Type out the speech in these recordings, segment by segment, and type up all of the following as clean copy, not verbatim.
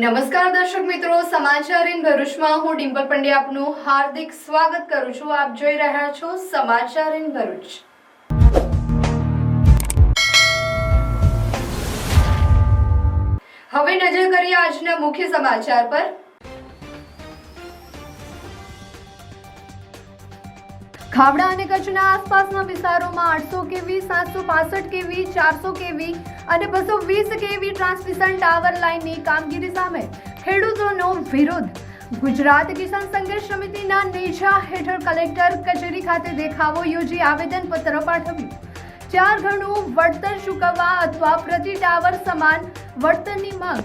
નમસ્કાર દર્શક મિત્રો, સમાચાર ઇન ભરૂચમાં હું ડિમ્પલ પંડ્યા આપનું હાર્દિક સ્વાગત કરું છું। આપ જોઈ રહ્યા છો સમાચાર ઇન ભરૂચ। હવે નજર કરીએ આજના મુખ્ય સમાચાર પર। ખાવડા અને કચ્છના આસપાસના વિસ્તારોમાં 800 કેવી, 765 કેવી, 400 કેવી અને 220 કેવી ટ્રાન્સમિશન ટાવર લાઇનની કામગીરી સામે ખેડૂતોનો વિરોધ। ગુજરાત કિસાન સંઘર્ષ સમિતિના નેજા હેઠળ કલેક્ટર કચેરી ખાતે દેખાવો યોજી આવેદનપત્ર પાઠવ્યું। 4 ગણું વળતર ચૂકવવા અથવા પ્રતિ ટાવર સમાન વળતરની માંગ।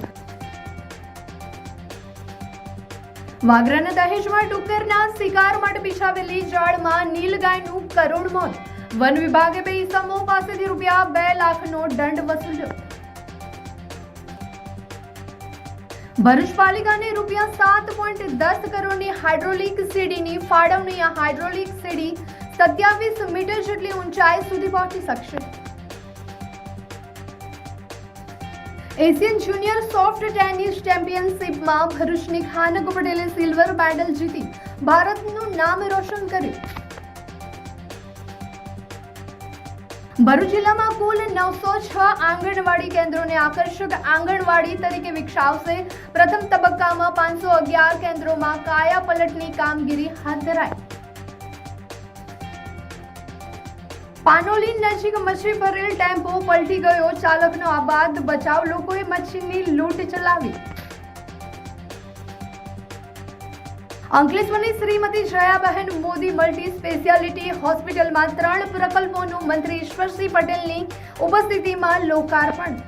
વાગરાના દહેજમાં ડુક્કરના શિકાર માટે બિછાવેલી જાળમાં નીલગાયનું કરુણ મોત। વન વિભાગે 2 ઇસમો પાસેથી રૂપિયા 2 લાખનો દંડ વસૂલ્યો। ભરૂચ પાલિકાને રૂપિયા 7.10 કરોડની હાઇડ્રોલિક સીડીની ફાળવણી। આ હાઇડ્રોલિક સીડી 27 મીટર જેટલી ઊંચાઈ સુધી પહોંચી શકશે। એશિયન જુનિયર સોફ્ટ ટેનિસ ચેમ્પિયનશિપમાં ભરૂચની ખાનક પટેલે સિલ્વર મેડલ જીતી ભારતનું નામ રોશન કર્યું। ભરૂચ જિલ્લામાં કુલ 906 આંગણવાડી કેન્દ્રોને આકર્ષક આંગણવાડી તરીકે વિકસાવશે। પ્રથમ તબક્કામાં 511 કેન્દ્રોમાં કાયાપલટની કામગીરી હાથ ધરાઈ। પાનોલી નજીક મચ્છી ભરેલ ટેમ્પો પલટી ગયો, ચાલકનો આબાદ બચાવ, લોકોએ મચ્છીની લૂંટ ચલાવી। અંકલેશ્વરની શ્રીમતી જયાબહેન મોદી મલ્ટી સ્પેશિયાલિટી હોસ્પિટલમાં 3 પ્રકલ્પોનું મંત્રી ઈશ્વરસિંહ પટેલની ઉપસ્થિતિમાં લોકાર્પણ।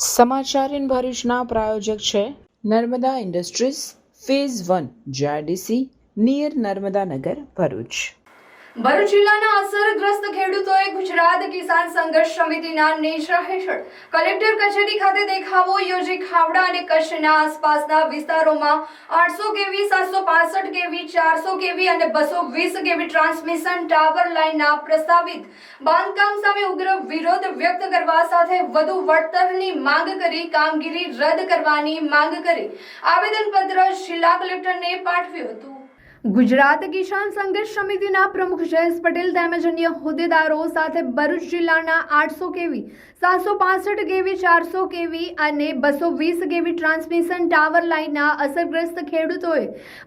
સમાચાર ઇન ભરૂચના પ્રાયોજક છે Narmada industries phase 1 GIDC near Narmada Nagar Bharuch. Bharuch જિલ્લાના અસરગ્રસ્ત ખેડૂતોએ ગુજરાત કિસાન સંઘર્ષ સમિતિના નેજા હેઠળ કલેક્ટર કચેરી ખાતે દેખાવો યોજી ખાવડા અને કચ્છના આસપાસના વિસ્તારોમાં 800 કેવી, 765 કેવી, 400 કેવી અને 220 કેવી ટ્રાન્સમિશન ટાવર લાઇનના પ્રસ્તાવિત બાંધકામ સામે ઉગ્ર વિરોધ વ્યક્ત કરવા સાથે વધુ વળતરની માંગ કરી કામગીરી રદ કરવાની માંગ કરી આવેદનપત્ર જિલ્લા કલેક્ટરને પાઠવ્યું હતું। ગુજરાત કિસાન સંઘર્ષ સમિતિના પ્રમુખ જયેશ પટેલ તેમજ અન્ય હોદ્દેદારો સાથે ભરૂચ જિલ્લાના 800 કેવી, 765 કેવી, 400 કેવી અને 220 કેવી ટ્રાન્સમિશન ટાવર લાઇનના અસરગ્રસ્ત ખેડૂતોએ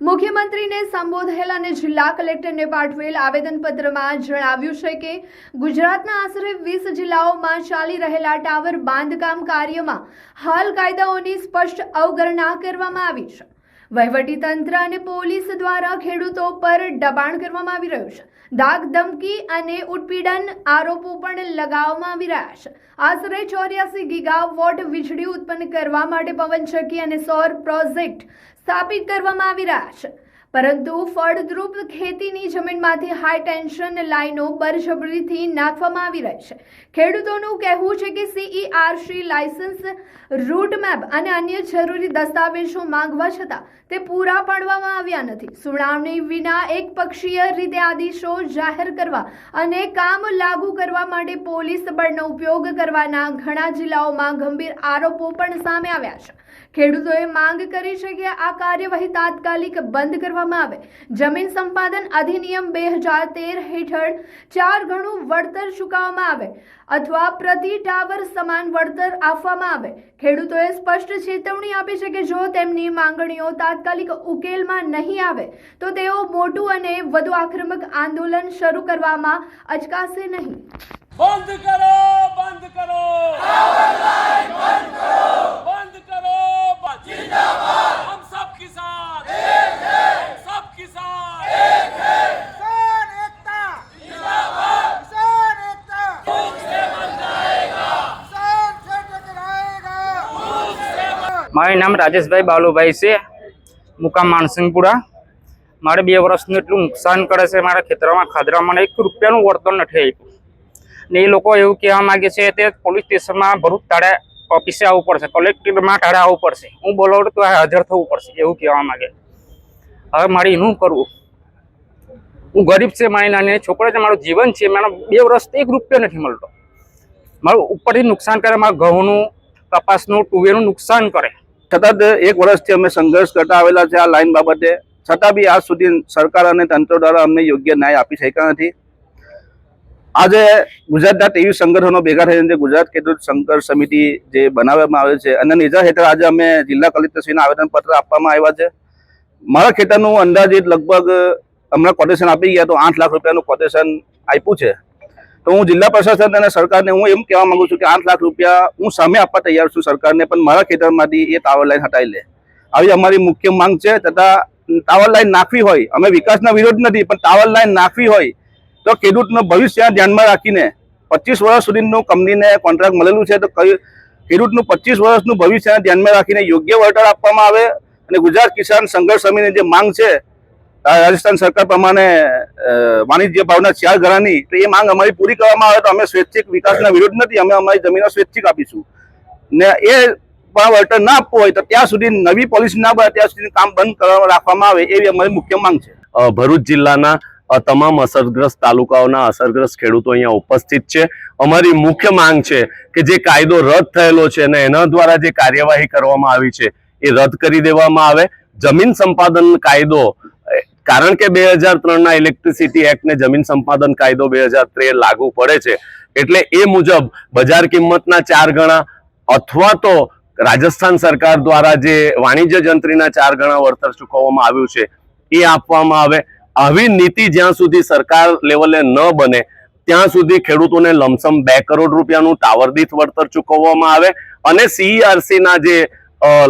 મુખ્યમંત્રીને સંબોધેલ અને જિલ્લા કલેક્ટરને પાઠવેલ આવેદનપત્રમાં જણાવ્યું છે કે ગુજરાતના આશરે 20 જિલ્લાઓમાં ચાલી રહેલા ટાવર બાંધકામ કાર્યમાં હાલ કાયદાઓની સ્પષ્ટ અવગણના કરવામાં આવી છે। વહીવટીતંત્ર અને પોલીસ દ્વારા ખેડૂતો પર દબાણ કરવામાં આવી રહ્યું છે। ધાક ધમકી અને ઉત્પીડન આરોપો પણ લગાવવામાં આવી રહ્યા છે। આશરે 84 ગીગાવોટ વીજળી ઉત્પન્ન કરવા માટે પવનચક્કી અને સૌર પ્રોજેક્ટ સ્થાપિત કરવામાં આવી રહ્યા છે, પરંતુ ફળદ્રુપ ખેતીની જમીનમાંથી હાઈ ટેન્શન લાઇનો બળજબરીથી નાખવામાં આવી રહી છે। ખેડૂતોનું કહેવું છે કે CERC લાયસન્સ, રૂટ મેપ અને અન્ય જરૂરી દસ્તાવેજો માંગવા છતાં તે પૂરા પાડવામાં આવ્યા નથી। સુનાવણી વિના એકપક્ષીય રીતે આદેશો જાહેર કરવા અને કામ લાગુ કરવા માટે પોલીસ બળનો ઉપયોગ કરવાના ઘણા જિલ્લાઓમાં ગંભીર આરોપો પણ સામે આવ્યા છે। ખેડૂતોએ માંગ કરી છે કે આ કાર્યવાહી તાત્કાલિક બંધ કરવામાં આવે। જમીન સંપાદન અધિનિયમ 2013 હેઠળ 4 ગણું વળતર ચૂકવવામાં આવે અથવા પ્રતિ ટાવર સમાન વળતર આપવામાં આવે। ખેડૂતોએ સ્પષ્ટ ચેતવણી આપી છે કે જો તેમની માંગણીઓ તાત્કાલિક ઉકેલમાં નહીં આવે તો તેઓ મોટું અને વધુ આક્રમક આંદોલન શરૂ કરવામાં અચકાશે નહીં। બંધ કરો, બંધ કરો, બંધ કરો, બંધ કરો, जिंदाबाद। हम सब किसान एक है, सब किसान एक है। किसान एकता जिंदाबाद, किसान एकता भूख से मर जाएगा, किसान से टकराएगा, भूख से મારું નામ રાજેશભાઈ બાલુભાઈ છે, મુકામ માનસિંગપુરા। મારે 2 વર્ષનું એટલું નુકસાન કરે છે, મારા ખેતરમાં ખાદરામાં 1 રૂપિયાનું વળતર નથી આપ્યું ને એ લોકો એવું કહેવા માંગે છે તે પોલીસ સ્ટેશનમાં ભરૂચ તાળે ઓફિસે આવવું પડશે, કલેક્ટરમાં તાળે આવવું પડશે, હું બોલાવું તો હાજર થવું પડશે એવું કહેવા માંગે। હવે મારે એનું કરવું। હું ગરીબ છે, મારી નાની છોકરો છે, મારું જીવન છે, મને 2 વર્ષથી 1 રૂપિયો નથી મળતો. મારું ઉપરથી નુકસાન કરે, મારા ઘઉંનું, કપાસનું, તુવેરનું નુકસાન કરે. સતત 1 વર્ષથી અમે સંઘર્ષ કરતા આવેલા છે આ લાઈન બાબતે, છતાં બી આજ સુધી સરકાર અને તંત્ર દ્વારા અમને યોગ્ય ન્યાય આપી શક્યા નથી. આજે ગુજરાતના 23 સંગઠનો ભેગા થઈને ગુજરાત ખેડૂત સંઘર્ષ સમિતિ જે બનાવવામાં આવે છે અને નેજા હેઠળ આજે અમે જિલ્લા કલેક્ટરશ્રીને આવેદનપત્ર આપવામાં આવ્યા છે. મારા ખેતરનું અંદાજિત લગભગ હમણાં કોટેશન આપી ગયા તો 8 લાખ રૂપિયાનું કોટેશન આપ્યું છે. તો હું જિલ્લા પ્રશાસન અને સરકારને હું એમ કહેવા માંગુ છું કે 8 લાખ રૂપિયા હું સામે આપવા તૈયાર છું સરકારને, પણ મારા ખેતરમાંથી એ ટાવર લાઈન હટાવી લે, આવી અમારી મુખ્ય માંગ છે. તથા ટાવર લાઈન નાખવી હોય, અમે વિકાસના વિરોધ નથી, પણ ટાવર લાઈન નાખવી હોય તો ખેડૂતનું ભવિષ્ય ધ્યાનમાં રાખીને 25 વર્ષ સુધીનું કંપનીને કોન્ટ્રાક્ટ મળેલું છે, તો ખેડૂતનું 25 વર્ષનું ભવિષ્ય ધ્યાનમાં રાખીને યોગ્ય વળતર આપવામાં આવે. અને ગુજરાત કિસાન સંઘર્ષ સમિતિની જે માંગ છે રાજસ્થાન સરકાર પ્રમાણે વાણિજ્ય ભાવના 4 ગણાની, તો એ માંગ અમારી પૂરી કરવામાં આવે તો અમે સ્વૈચ્છિક વિકાસના વિરોધ નથી, અમે અમારી જમીનો સ્વૈચ્છિક આપીશું. ને એ પણ વળતર ના આપવું હોય તો ત્યાં સુધી નવી પોલિસી ના બને ત્યાં સુધી કામ બંધ કરવા રાખવામાં આવે, એવી અમારી મુખ્ય માંગ છે. ભરૂચ જિલ્લાના તમામ અસરગ્રસ્ત તાલુકાઓના અસરગ્રસ્ત ખેડૂતો અહીંયા ઉપસ્થિત છે. અમારી મુખ્ય માંગ છે કે જે કાયદો રદ થયેલો છે અને એના દ્વારા જે કાર્યવાહી કરવામાં આવી છે એ રદ કરી દેવામાં આવે. જમીન સંપાદન કાયદો, કારણ કે 2003ના ઇલેક્ટ્રિસિટી એક્ટ ને જમીન સંપાદન કાયદો 2013 લાગુ પડે છે, એટલે એ મુજબ બજાર કિંમતના 4 ગણા અથવા તો રાજસ્થાન સરકાર દ્વારા જે વાણિજ્ય જંત્રીના 4 ગણા વળતર ચૂકવવામાં આવ્યું છે એ આપવામાં આવે. આવી નીતિ જ્યાં સુધી સરકાર લેવલે ન બને ત્યાં સુધી ખેડૂતોને લમસમ 2 કરોડ રૂપિયાનું ટાવર દીઠ વળતર ચૂકવવામાં આવે અને CERC ના જે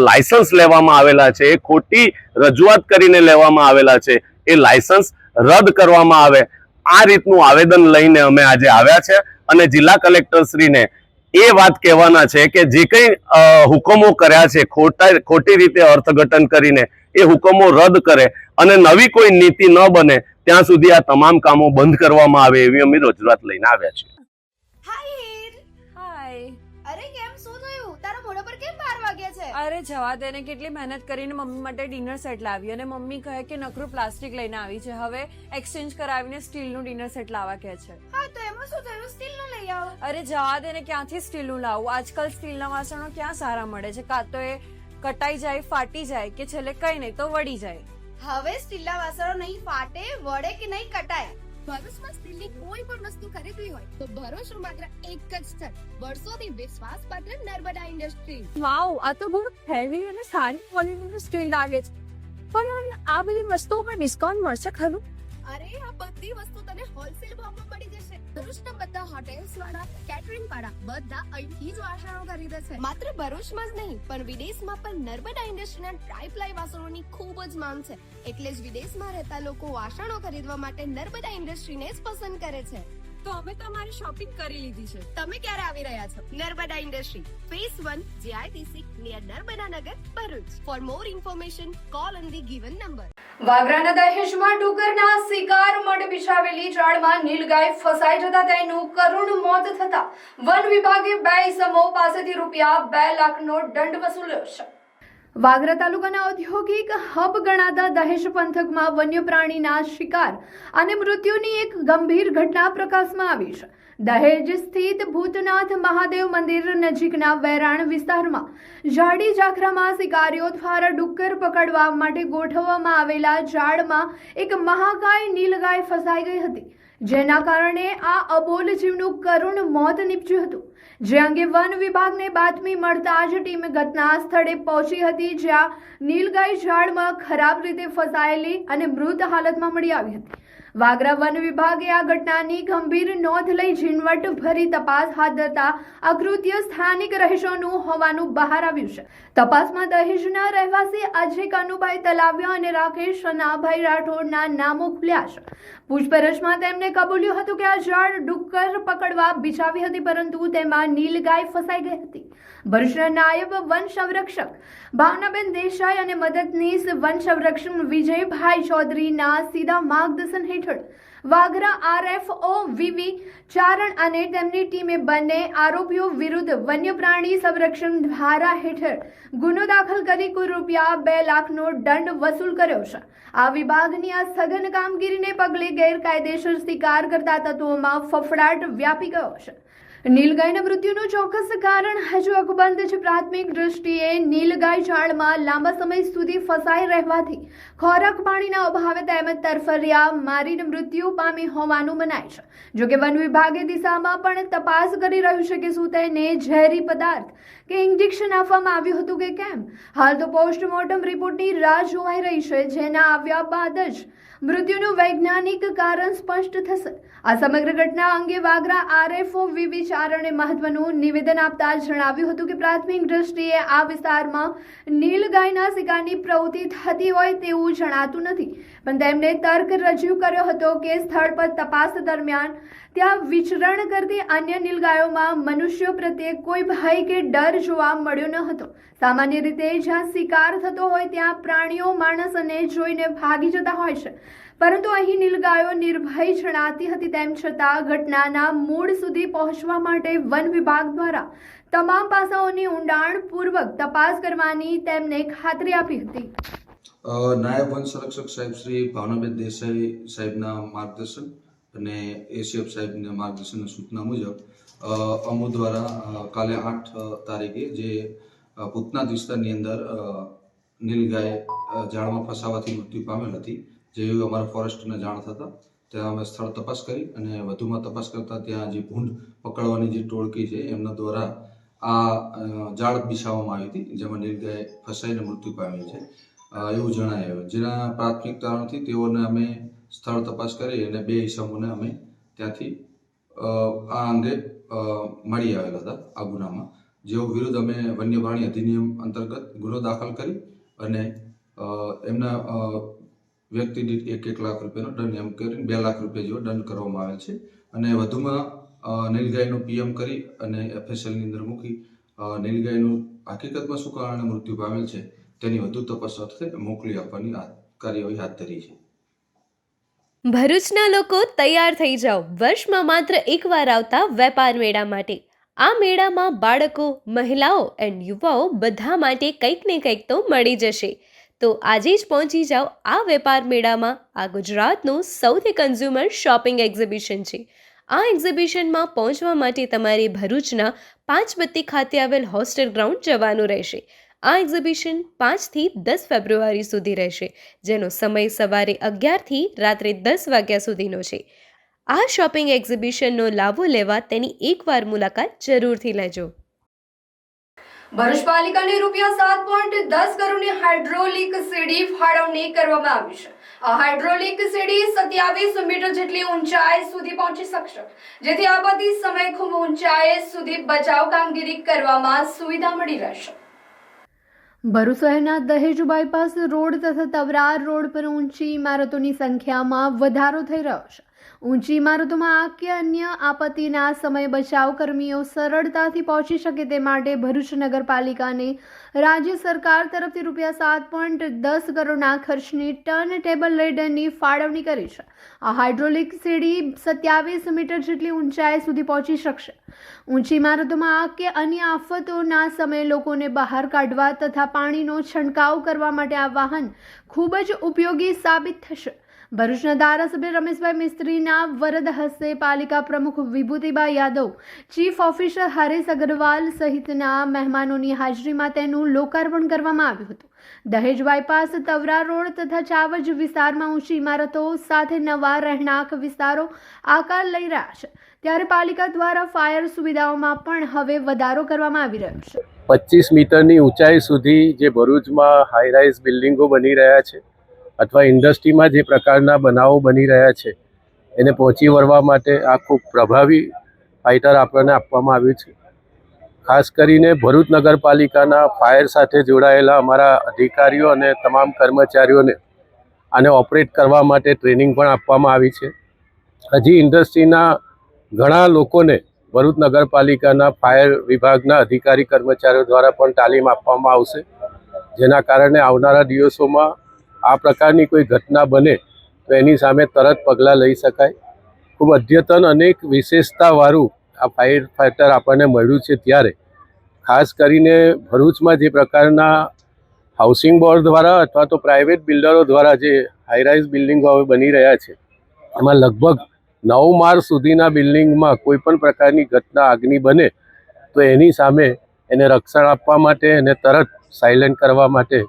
લાયસન્સ લેવામાં આવેલા છે એ ખોટી રજૂઆત કરીને લેવામાં આવેલા છે, એ લાયસન્સ રદ કરવામાં આવે. આ રીતનું આવેદન લઈને અમે આજે આવ્યા છે અને જિલ્લા કલેક્ટરશ્રીને એ વાત કહેવાના છે કે જે કંઈ હુકમો કર્યા છે ખોટી રીતે અર્થઘટન કરીને એ હુકમો રદ કરે અને નવી કોઈ નીતિ ન બને ત્યાં સુધી આ તમામ કામો બંધ કરવામાં આવે, એવી અમે રજૂઆત લઈને આવ્યા છીએ. હાય હીર. હાય. અરે કેમ શું થયું? તારા મોઢા પર કેમ 12 વાગ્યા છે? અરે જવા દે ને, કેટલી મહેનત કરીને મમ્મી માટે ડિનર સેટ લાવી અને મમ્મી કહે કે નકરું પ્લાસ્ટિક લઈને આવી છે, હવે એક્સચેન્જ કરાવીને સ્ટીલનું ડિનર સેટ લાવવા કહે છે. હા તો એમાં શું થયું? સ્ટીલનું લઈ આવો. અરે જવા દે ને, ક્યાંથી સ્ટીલનું લાવું? આજકાલ સ્ટીલના વાસણો ક્યાં સારા મળે છે? કાં તો એ કટાઈ જાય, ફાટી જાય કે છેલ્લે કઈ નહીં તો વળી જાય. હવે સ્ટીલના વાસણો નહીં ફાટે, વળે કે નહીં કટાય. ભરૂચમાં સ્ટીલની કોઈ પણ વસ્તુ ખરીદવી હોય તો ભરોસો માત્ર એક જ સ્થળ, વર્ષોથી વિશ્વાસપાત્ર નર્મદા ઇન્ડસ્ટ્રીઝ. વાવ, આ તો બહુ હેવી અને સારી ક્વોલિટીનું સ્ટીલ લાગે છે. પણ આ બધી વસ્તુઓ પર ડિસ્કાઉન્ટ મળશે ખરું? અરે આ બધી વસ્તુ તને હોલસેલ ભાવમાં મળી જશે. ભરૂચના બધા હોટેલ્સ વાળા, કેટરિંગ વાળા બધા અહીંથી જ વાસણો ખરીદે છે. માત્ર ભરૂચમાં જ નહીં પણ વિદેશમાં પણ નર્મદા ઇન્ડસ્ટ્રીના ટ્રાય-પ્લાય વાસણોની ખૂબ જ માંગ છે. એટલે જ વિદેશમાં રહેતા લોકો વાસણો ખરીદવા માટે નર્મદા ઇન્ડસ્ટ્રીને જ પસંદ કરે છે. તો અમે તમારી શોપિંગ કરી લીધી છે. તમે ક્યારે આવી રહ્યા છો? Narmada industry, phase 1, JITC, near Narmada Nagar, Bharuch. For more information call on the given number. વાગરાના દહેજમાં ડુક્કરના શિકાર માટે બિછાવેલી જાળમાં નીલગાય ફસાઈ જતા તેનું કરુણ મોત થતા વન વિભાગે 2 ઇસમો પાસેથી રૂપિયા 2 લાખનો દંડ વસૂલ્યો છે. વાગરા તાલુકાના ઔદ્યોગિક હબ ગણાતા દહેજ પંથકમાં વન્ય પ્રાણીના શિકાર અને મૃત્યુની એક ગંભીર ઘટના પ્રકાશમાં આવી છે. દહેજ સ્થિત ભૂતનાથ મહાદેવ મંદિર નજીકના વેરાણ વિસ્તારમાં જાડી ઝાખરામાં શિકારીઓ દ્વારા ડુક્કર પકડવા માટે ગોઠવવામાં આવેલા જાળમાં એક મહાકાય નીલગાય ફસાઈ ગઈ હતી, જેના કારણે આ અબોલ જીવનું કરુણ મોત નીપજ્યું હતું. જે અંગે વન વિભાગને બાતમી મળતા જ ટીમ ઘટના સ્થળે પહોંચી હતી, જ્યાં નીલગાય જાળમાં ખરાબ રીતે ફસાયેલી અને મૃત હાલતમાં મળી આવી હતી. વાગરા વન વિભાગે આ ઘટનાની ગંભીર નોંધ લઈ ઝીણવટભરી તપાસ હાથ ધરતા આ કૃત્ય સ્થાનિક રહીશોનું હોવાનું બહાર આવ્યું છે. તપાસમાં દહેજના રહેવાસી અજય કનુભાઈ તલાવિયા અને રાકેશ નાભાઈ રાઠોડના નામો ખુલ્યા છે. પૂછપરછમાં તેમને કબૂલ્યું હતું કે આ જાળ ડુક્કર પકડવા બિછાવી હતી, પરંતુ તેમાં નીલગાય ફસાઈ ગઈ હતી. ભરૂચના નાયબ વન સંરક્ષક ભાવનાબેન દેસાઈ અને મદદનીશ વન સંરક્ષક વિજયભાઈ ચૌધરીના સીધા માર્ગદર્શન હેઠળ વાગરા RFO વીવી ચારણ અને તેમની ટીમે બંને આરોપીઓ વિરુદ્ધ વન્ય પ્રાણી સંરક્ષણ ધારા હેઠળ ગુનો દાખલ કરી કુલ રૂપિયા 2 લાખનો દંડ વસૂલ કર્યો છે. આ વિભાગની આ સઘન કામગીરીને પગલે ગેરકાયદેસર શિકાર કરતા તત્વોમાં ફફડાટ વ્યાપી ગયો છે. નીલગાયના મૃત્યુનું ચોક્કસ કારણ હજુ અકબંધ છે. પ્રાથમિક દ્રષ્ટિએ નીલગાય જાળમાં લાંબા સમય સુધી ફસાઈ રહેવાથી ખોરાક પાણીના અભાવે તેમજ તરફરિયા મારીને મૃત્યુ પામી હોવાનું મનાય છે. જોકે વન વિભાગે દિશામાં પણ તપાસ કરી રહ્યું છે કે શું તેને ઝેરી પદાર્થ કે ઇન્જેક્શન આપવામાં આવ્યું હતું કે કેમ. હાલ તો પોસ્ટમોર્ટમ રિપોર્ટની રાહ જોવાઈ રહી છે, જેના આવ્યા બાદ જ મૃત્યુનું વૈજ્ઞાનિક કારણ સ્પષ્ટ થશે. આ સમગ્ર ઘટના અંગે વાગરા RFO વીવી ચારણે મહત્વનું નિવેદન આપતા જણાવ્યું હતું કે પ્રાથમિક દ્રષ્ટિએ આ વિસ્તારમાં નીલગાયના શિકારની પ્રવૃત્તિ થતી હોય તેવું જણાતું નથી, પણ તેમણે તર્ક રજૂ કર્યો હતો કે સ્થળ પર તપાસ દરમિયાન ત્યાં વિચરણ કરતી અન્ય નીલગાયોમાં મનુષ્યો પ્રત્યે કોઈ ભય કે ડર જોવા મળ્યો ન હતો. સામાન્ય રીતે જ્યાં શિકાર થતો હોય ત્યાં પ્રાણીઓ માણસને જોઈને ભાગી જતા હોય છે, પરંતુ અહીં નીલગાયો નિર્ભય જણાતી હતી. તેમ છતાં ઘટનાના મૂળ સુધી પહોંચવા માટે વન વિભાગ દ્વારા તમામ પાસાઓની ઊંડાણપૂર્વક તપાસ કરવાની તેમને ખાતરી આપી હતી. નાયબ વન સંરક્ષક સાહેબ શ્રી ભાવનાબેન દેસાઈ સાહેબના માર્ગદર્શન અને ACF સાહેબના માર્ગદર્શન સૂચના મુજબ અમો દ્વારા કાલે 8 તારીખે જે પૂતનાથ વિસ્તારની અંદર નીલગાય ઝાડમાં ફસાવાથી મૃત્યુ પામેલ હતી, જેવી અમારા ફોરેસ્ટને જાણ થતાં ત્યાં અમે સ્થળ તપાસ કરી અને વધુમાં તપાસ કરતાં ત્યાં જે ભૂંડ પકડવાની જે ટોળકી છે એમના દ્વારા આ ઝાડ બિછાવવામાં આવી હતી, જેમાં નીલગાય ફસાઈને મૃત્યુ પામી છે એવું જણાયું. જેના પ્રાથમિક તારણથી તેઓને અમે સ્થળ તપાસ કરી અને 2 ઇસમોને અમે ત્યાંથી આ અંગે મળી આવેલા હતા. આ ગુનામાં જેઓ વિરુદ્ધ અમે વન્ય પ્રાણી અધિનિયમ અંતર્ગત ગુનો દાખલ કરી અને એમના વ્યક્તિ દીઠ 1 લાખ રૂપિયાનો દંડ એમ કરીને 2 લાખ રૂપિયા જેવો દંડ કરવામાં આવેલ છે. અને વધુમાં નીલગાયનું PM કરી અને FSLની અંદર મૂકી નીલગાયનું હકીકતમાં શું કારણે મૃત્યુ પામેલ છે તેની વધુ તપાસ અર્થે મોકલી આપવાની કાર્યવાહી હાથ ધરી છે. ભરૂચના લોકો તૈયાર થઈ જાઓ વર્ષમાં માત્ર એકવાર આવતા વેપાર મેળા માટે. આ મેળામાં બાળકો, મહિલાઓ એન્ડ યુવાઓ બધા માટે કંઈક ને કંઈક તો મળી જશે. તો આજે જ પહોંચી જાઓ આ વેપાર મેળામાં. આ ગુજરાતનું સૌથી કન્ઝ્યુમર શોપિંગ એક્ઝિબિશન છે. આ એક્ઝિબિશનમાં પહોંચવા માટે તમારે ભરૂચના 5 બત્તી ખાતે આવેલ હોસ્ટેલ ગ્રાઉન્ડ જવાનું રહેશે. આ એક્ઝિબિશન 5 થી 10 ફેબ્રુઆરી સુધી રહેશે, જેનો સમય સવારે 11 થી રાત્રે 10 વાગ્યા સુધીનો છે. આ શોપિંગ એક્ઝિબિશનનો લાભો લેવા તેની એકવાર મુલાકાત જરૂરથી લેજો. ભરૂચ પાલિકાની રૂપિયા 7.10 કરોડની હાઇડ્રોલિક સીડી ફાળવણી કરવામાં આવી છે. આ હાઇડ્રોલિક સીડી 27 મીટર જેટલી ઊંચાઈ સુધી પહોંચી શકશે, જેથી આપત્તિ સમયે ખૂબ ઊંચાઈ સુધી બચાવ કામગીરી કરવામાં સુવિધા મળી રહેશે. ભરૂચ શહેરના દહેજ બાયપાસ રોડ તથા તવરાર રોડ પર ઊંચી ઇમારતોની સંખ્યામાં વધારો થઈ રહ્યો છે. ઊંચી ઇમારતોમાં આગ કે અન્ય આપત્તિના સમયે બચાવ કર્મીઓ સરળતાથી પહોંચી શકે તે માટે ભરૂચ નગરપાલિકાને રાજ્ય સરકાર તરફથી રૂપિયા 7.10 કરોડના ખર્ચની ટર્ન ટેબલ લેડરની ફાળવણી કરી છે. આ હાઇડ્રોલિક સીડી 27 મીટર જેટલી ઊંચાઈ સુધી પહોંચી શકશે. ઊંચી ઇમારતોમાં આગ કે અન્ય આફતોના સમયે લોકોને બહાર કાઢવા તથા પાણીનો છંટકાવ કરવા માટે આ વાહન ખૂબ જ ઉપયોગી સાબિત થશે. ભરૂચના ધારાસભ્ય રમેશભાઈ મિસ્ત્રીના વરદ હસ્તે પાલિકા પ્રમુખ વિભૂતિભાઈ યાદવ, ચીફ ઓફિસર હરેશ અગ્રવાલ સહિતના મહેમાનોની હાજરીમાં તેનું લોકાર્પણ કરવામાં આવ્યું હતું. દહેજ બાયપાસ, તવરા રોડ તથા ચાવજ વિસ્તારમાં ઊંચી ઇમારતો સાથે નવા રહેણાંક વિસ્તારો આકાર લઈ રહ્યા છે, ત્યારે પાલિકા દ્વારા ફાયર સુવિધાઓમાં પણ હવે વધારો કરવામાં આવી રહ્યો છે. 25 મીટરની ઊંચાઈ સુધી જે ભરૂચમાં હાઈરાઇઝ બિલ્ડિંગો બની રહ્યા છે અથવા ઇન્ડસ્ટ્રીમાં જે પ્રકારના બનાવો બની રહ્યા છે એને પહોંચી વળવા માટે આ ખૂબ પ્રભાવી ફાઇટર આપણને આપવામાં આવ્યું છે. ખાસ કરીને ભરૂચ નગરપાલિકાના ફાયર સાથે જોડાયેલા અમારા અધિકારીઓ અને તમામ કર્મચારીઓને આને ઓપરેટ કરવા માટે ટ્રેનિંગ પણ આપવામાં આવી છે. હજી ઇન્ડસ્ટ્રીના ઘણા લોકોને ભરૂચ નગરપાલિકાના ફાયર વિભાગના અધિકારી કર્મચારીઓ દ્વારા પણ તાલીમ આપવામાં આવશે, જેના કારણે આવનારા દિવસોમાં આ પ્રકારની કોઈ ઘટના બને તો એની સામે તરત પગલાં લઈ શકાય. ખૂબ અદ્યતન અનેક વિશેષતાવાળું આ ફાયર ફાઇટર આપણને મળ્યું છે. ત્યારે ખાસ કરીને ભરૂચમાં જે પ્રકારના હાઉસિંગ બોર્ડ દ્વારા અથવા તો પ્રાઇવેટ બિલ્ડરો દ્વારા જે હાઈરાઇઝ બિલ્ડિંગો હવે બની રહ્યા છે, એમાં લગભગ 9 માળ સુધીના બિલ્ડિંગમાં કોઈ પણ પ્રકારની ઘટના આગની બને તો એની સામે એને રક્ષણ આપવા માટે અને તરત સાયલેન્ટ કરવા માટે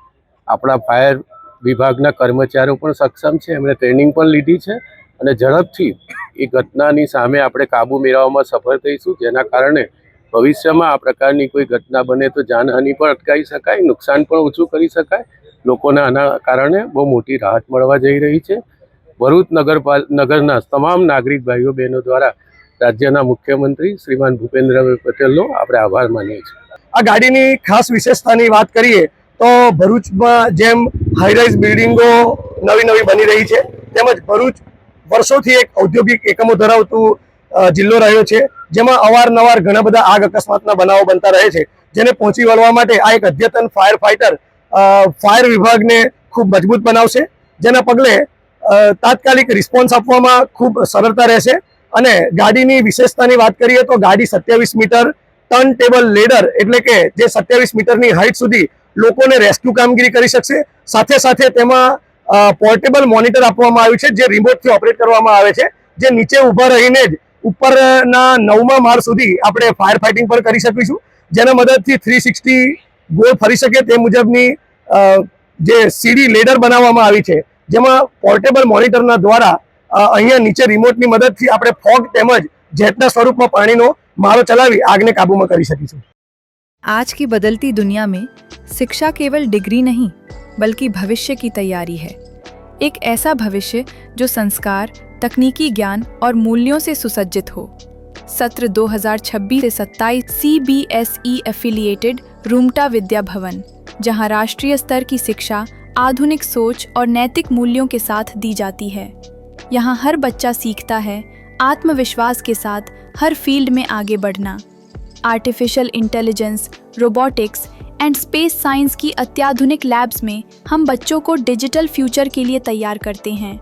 આપણા ફાયર વિભાગના કર્મચારીઓ પણ સક્ષમ છે. એમણે ટ્રેનિંગ પણ લીધી છે અને ઝડપથી એ ઘટનાની સામે આપણે કાબૂ મેળવવામાં સફળ થઈશું, જેના કારણે ભવિષ્યમાં આ પ્રકારની કોઈ ઘટના બને તો જાનહાનિ પણ અટકાવી શકાય, નુકસાન પણ ઓછું કરી શકાય. લોકોને આના કારણે બહુ મોટી રાહત મળવા જઈ રહી છે. ભરૂચ નગરના તમામ નાગરિક ભાઈઓ બહેનો દ્વારા રાજ્યના મુખ્યમંત્રી શ્રીમાન ભૂપેન્દ્રભાઈ પટેલનો આપણે આભાર માનીએ છીએ. આ ગાડીની ખાસ વિશેષતાની વાત કરીએ તો ભરૂચમાં જેમ હાઈરાઇઝ બિલ્ડિંગો નવી બની રહી છે, તેમજ ભરૂચ વર્ષોથી એક ઔદ્યોગિક એકમો ધરાવતું જિલ્લો રહ્યો છે, જેમાં અવારનવાર ઘણા બધા આગ અકસ્માતના બનાવો બનતા રહે છે, જેને પહોંચી વળવા માટે આ એક અદ્યતન ફાયર ફાઇટર ફાયર વિભાગને ખૂબ મજબૂત બનાવશે, જેના પગલે તાત્કાલિક રિસ્પોન્સ આપવામાં ખૂબ સરળતા રહેશે. અને ગાડીની વિશેષતાની વાત કરીએ તો ગાડી 27 મીટર ટર્ન ટેબલ લેડર એટલે કે જે 27 મીટરની હાઇટ સુધી લોકોને રેસ્ક્યુ કામગીરી કરી શકશે. સાથે સાથે તેમાં પોર્ટેબલ મોનિટર આપવામાં આવ્યું છે, જે રિમોટથી ઓપરેટ કરવામાં આવે છે, જે નીચે ઊભા રહીને જ ઉપરના 9મા માળ સુધી આપણે ફાયર ફાઇટિંગ પણ કરી શકીશું, જેના મદદથી 360 ગોળ ફરી શકે તે મુજબની જે સીડી લેડર બનાવવામાં આવી છે, જેમાં પોર્ટેબલ મોનિટરના દ્વારા અહીંયા નીચે રિમોટની મદદથી આપણે ફોગ તેમજ જેટના સ્વરૂપમાં પાણીનો મારો ચલાવી આગને કાબૂમાં કરી શકીશું. आज की बदलती दुनिया में शिक्षा केवल डिग्री नहीं बल्कि भविष्य की तैयारी है. एक ऐसा भविष्य जो संस्कार, तकनीकी ज्ञान और मूल्यों से सुसज्जित हो. सत्र 2026 से 27 CBSE एफिलिएटेड रूमटा विद्या भवन, जहां राष्ट्रीय स्तर की शिक्षा आधुनिक सोच और नैतिक मूल्यों के साथ दी जाती है. यहाँ हर बच्चा सीखता है आत्मविश्वास के साथ हर फील्ड में आगे बढ़ना. Artificial intelligence, robotics and space science की अत्याधुनिक लैब्स में हम बच्चों को डिजिटल फ्यूचर के लिए तैयार करते हैं.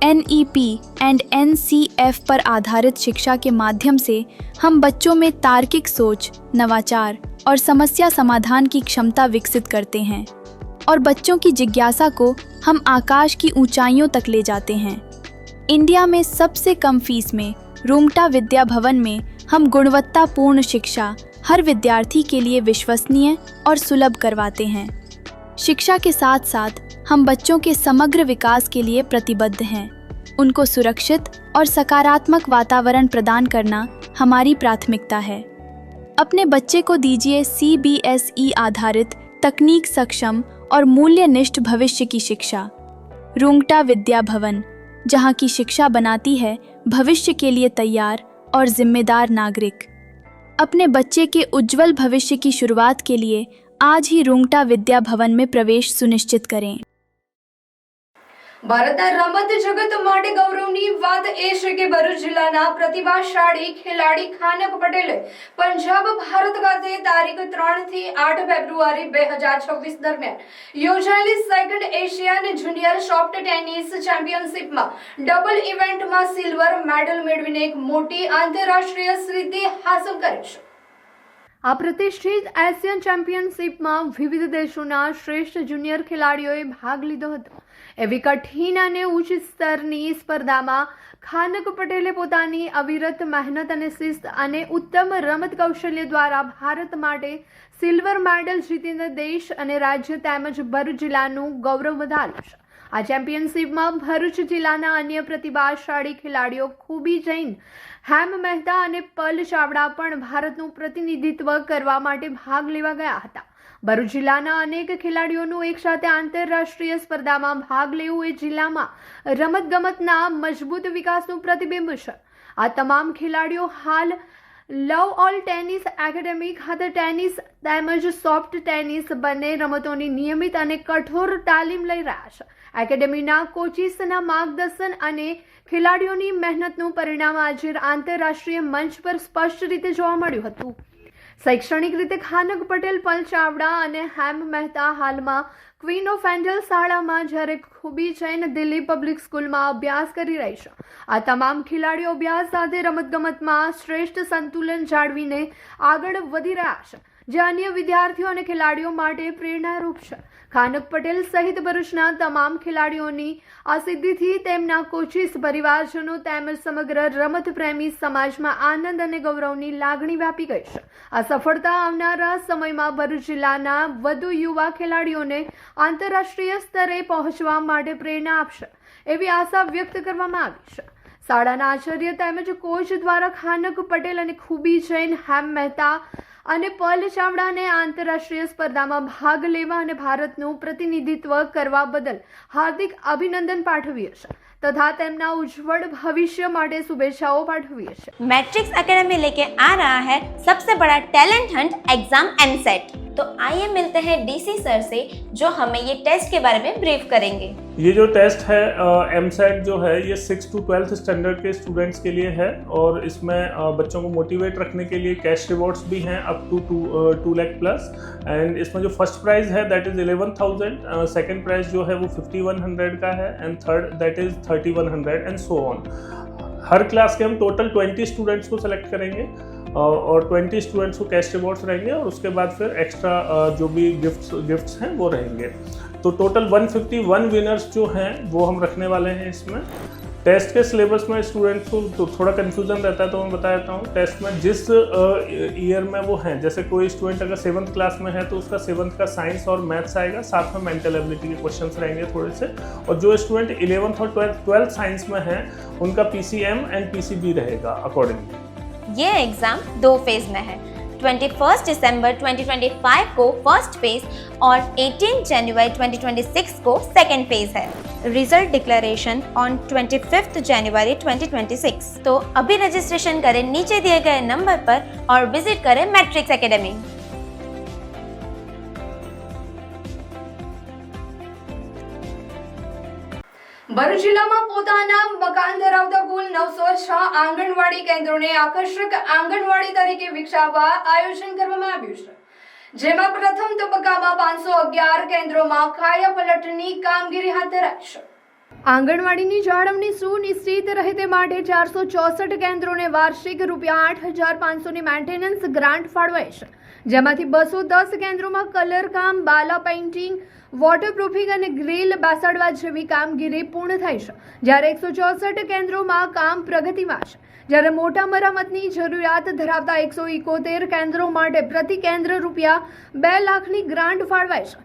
NEP एंड NCF पर आधारित शिक्षा के माध्यम से हम बच्चों में तार्किक सोच, नवाचार और समस्या समाधान की क्षमता विकसित करते हैं और बच्चों की जिज्ञासा को हम आकाश की ऊंचाइयों तक ले जाते हैं. इंडिया में सबसे कम फीस में रूमटा विद्या भवन में हम गुणवत्तापूर्ण शिक्षा हर विद्यार्थी के लिए विश्वसनीय और सुलभ करवाते हैं. शिक्षा के साथ साथ हम बच्चों के समग्र विकास के लिए प्रतिबद्ध हैं. उनको सुरक्षित और सकारात्मक वातावरण प्रदान करना हमारी प्राथमिकता है. अपने बच्चे को दीजिए CBSE आधारित तकनीक सक्षम और मूल्यनिष्ठ भविष्य की शिक्षा. रूमटा विद्या भवन, जहाँ की शिक्षा बनाती है भविष्य के लिए तैयार और जिम्मेदार नागरिक. अपने बच्चे के उज्जवल भविष्य की शुरुआत के लिए आज ही रूमटा विद्या भवन में प्रवेश सुनिश्चित करें. ભારતના રમત જગત માટે ગૌરવની વાત એ છે કે ભરૂચ જિલ્લાના પ્રતિભાશાળી ખેલાડી ખાનક પટેલે પંજાબ ભારત ખાતે તારીખ 3 થી 8 ફેબ્રુઆરી 2026 દરમિયાન યોજાયેલી second Asian junior soft tennis ચેમ્પિયનશિપમાં ડબલ ઇવેન્ટમાં સિલ્વર મેડલ મેળવીને એક મોટી આંતરરાષ્ટ્રીય સિદ્ધિ હાંસલ કરી છે. આ પ્રતિષ્ઠિત એશિયન ચેમ્પિયનશિપમાં વિવિધ દેશોના શ્રેષ્ઠ જુનિયર ખેલાડીઓએ ભાગ લીધો હતો. એવી કઠિન અને ઉચ્ચ સ્તરની સ્પર્ધામાં ખાનક પટેલે પોતાની અવિરત મહેનત અને શિસ્ત અને ઉત્તમ રમત કૌશલ્ય દ્વારા ભારત માટે સિલ્વર મેડલ જીતીને દેશ અને રાજ્ય તેમજ ભરૂચ જિલ્લાનું ગૌરવ વધાર્યું છે. આ ચેમ્પિયનશિપમાં ભરૂચ જિલ્લાના અન્ય પ્રતિભાશાળી ખેલાડીઓ ખૂબી જૈન, હેમ મહેતા અને પલ ચાવડા પણ ભારતનું પ્રતિનિધિત્વ કરવા માટે ભાગ લેવા ગયા હતા. ભરૂચ જિલ્લાના અનેક ખેલાડીઓનું એકસાથે આંતરરાષ્ટ્રીય સ્પર્ધામાં ભાગ લેવું એ જિલ્લામાં રમતગમતના મજબૂત વિકાસનું પ્રતિબિંબ છે. આ તમામ ખેલાડીઓ હાલ લવ ઓલ ટેનિસ એકેડેમી ખાતે ટેનિસ તેમજ સોફ્ટ ટેનિસ બંને રમતોની નિયમિત અને કઠોર તાલીમ લઈ રહ્યા છે. એકેડેમીના કોચિસના માર્ગદર્શન અને ખેલાડીઓની મહેનતનું પરિણામ આજે આંતરરાષ્ટ્રીય મંચ પર સ્પષ્ટ રીતે જોવા મળ્યું હતું. શૈક્ષણિક રીતે ખાનક પટેલ, પલ ચાવડા અને હેમ મહેતા હાલમાં ક્વીન ઓફ એન્જલ શાળામાં, જ્યારે ખૂબી જૈન દિલ્હી પબ્લિક સ્કૂલમાં અભ્યાસ કરી રહી છે. આ તમામ ખેલાડીઓ અભ્યાસ સાથે રમતગમતમાં શ્રેષ્ઠ સંતુલન જાળવીને આગળ વધી રહ્યા છે, જે અન્ય વિદ્યાર્થીઓ અને ખેલાડીઓ માટે પ્રેરણારૂપ છે. ખાનક પટેલ સહિત ભરૂચના તમામ ખેલાડીઓની આ સિદ્ધિથી તેમના કોચિસ, પરિવારજનો તેમજ સમગ્ર રમત પ્રેમી સમાજમાં આનંદ અને ગૌરવની લાગણી વ્યાપી ગઈ છે. આ સફળતા આવનારા સમયમાં ભરૂચ જિલ્લાના વધુ યુવા ખેલાડીઓને આંતરરાષ્ટ્રીય સ્તરે પહોંચવા માટે પ્રેરણા આપશે એવી આશા વ્યક્ત કરવામાં આવી છે. શાળાના આચાર્ય તેમજ કોચ દ્વારા ખાનક પટેલ અને ખૂબી જૈન, હેમ મહેતા અને પલ ચાવડાને આંતરરાષ્ટ્રીય સ્પર્ધામાં ભાગ લેવા અને ભારતનું પ્રતિનિધિત્વ કરવા બદલ હાર્દિક અભિનંદન પાઠવીએ છીએ तथा તેમના उज्जवल भविष्य માટે શુભેચ્છાઓ પાઠવીએ છીએ. मैट्रिक्स एकेडमी लेके आ रहा है सबसे बड़ा टैलेंट हंट एग्जाम एमसेट. तो आइए मिलते हैं डीसी सर से जो हमें ये टेस्ट के बारे में ब्रीफ करेंगे. ये जो टेस्ट है एमसेट जो है ये 6 to 12th स्टैंडर्ड के स्टूडेंट्स के लिए है और इसमें बच्चों को मोटिवेट रखने के लिए कैश रिवॉर्ड्स भी हैं up to 2 lakh plus. And इसमें जो फर्स्ट प्राइज़ है दैट इज़ 11,000, सेकेंड प्राइज़ जो है वो 5,100 का है and third that is 3,100 and so on. हर क्लास के हम टोटल 20 स्टूडेंट्स को सेलेक्ट करेंगे और 20 स्टूडेंट्स को कैश रिवॉर्ड्स रहेंगे और उसके बाद फिर एक्स्ट्रा जो भी गिफ्ट्स हैं वो रहेंगे. तो टोटल 151 विनर्स जो हैं वो हम रखने वाले हैं इसमें. टेस्ट के सिलेबस में स्टूडेंट्स को तो थोड़ा कन्फ्यूज़न रहता है, तो मैं बता देता हूँ. टेस्ट में जिस ईयर में वो हैं, जैसे कोई स्टूडेंट अगर 7th क्लास में है तो उसका 7th का साइंस और मैथ्स आएगा, साथ में मेंटल एबिलिटी के क्वेश्चंस रहेंगे थोड़े से. और जो स्टूडेंट 11th और 12th साइंस में है उनका PCM एंड PCB रहेगा अकॉर्डिंगली. ये एग्जाम 2 फेज में है. 21 दिसंबर 2025 को फर्स्ट फेज और 18 जनवरी 2026 को सेकेंड फेज है. रिजल्ट डिक्लेरेशन ऑन 25 जनवरी 2026. तो अभी रजिस्ट्रेशन करें नीचे दिए गए नंबर पर और विजिट करें मैट्रिक्स एकेडमी. ભરૂચ જિલ્લામાં પોતાના મકાન ધરાવતા કુલ 906 આંગણવાડી કેન્દ્રોને આકર્ષક આંગણવાડી તરીકે વિકસાવવા આયોજન કરવામાં આવ્યું છે, જેમાં પ્રથમ તબક્કામાં 511 કેન્દ્રોમાં કાયાપલટની કામગીરી હાથ ધરાઈ છે. આંગણવાડીની જાળવણી સુનિશ્ચિત રહે તે માટે 464 કેન્દ્રોને વાર્ષિક ₹8,500ની મેન્ટેનન્સ ગ્રાન્ટ ફાળવાઈ છે, જેમાંથી 210 કેન્દ્રોમાં કલર કામ, બાલા પેઇન્ટિંગ, વોટરપ્રૂફિંગ અને ગ્રીલ બેસાડવા જેવી કામગીરી પૂર્ણ થઈ છે, જ્યારે 164 કેન્દ્રોમાં કામ પ્રગતિમાં છે. જ્યારે મોટા મરામતની જરૂરિયાત ધરાવતા 171 કેન્દ્રો માટે પ્રતિ કેન્દ્ર ₹2 લાખની ગ્રાન્ટ ફાળવાઈ છે.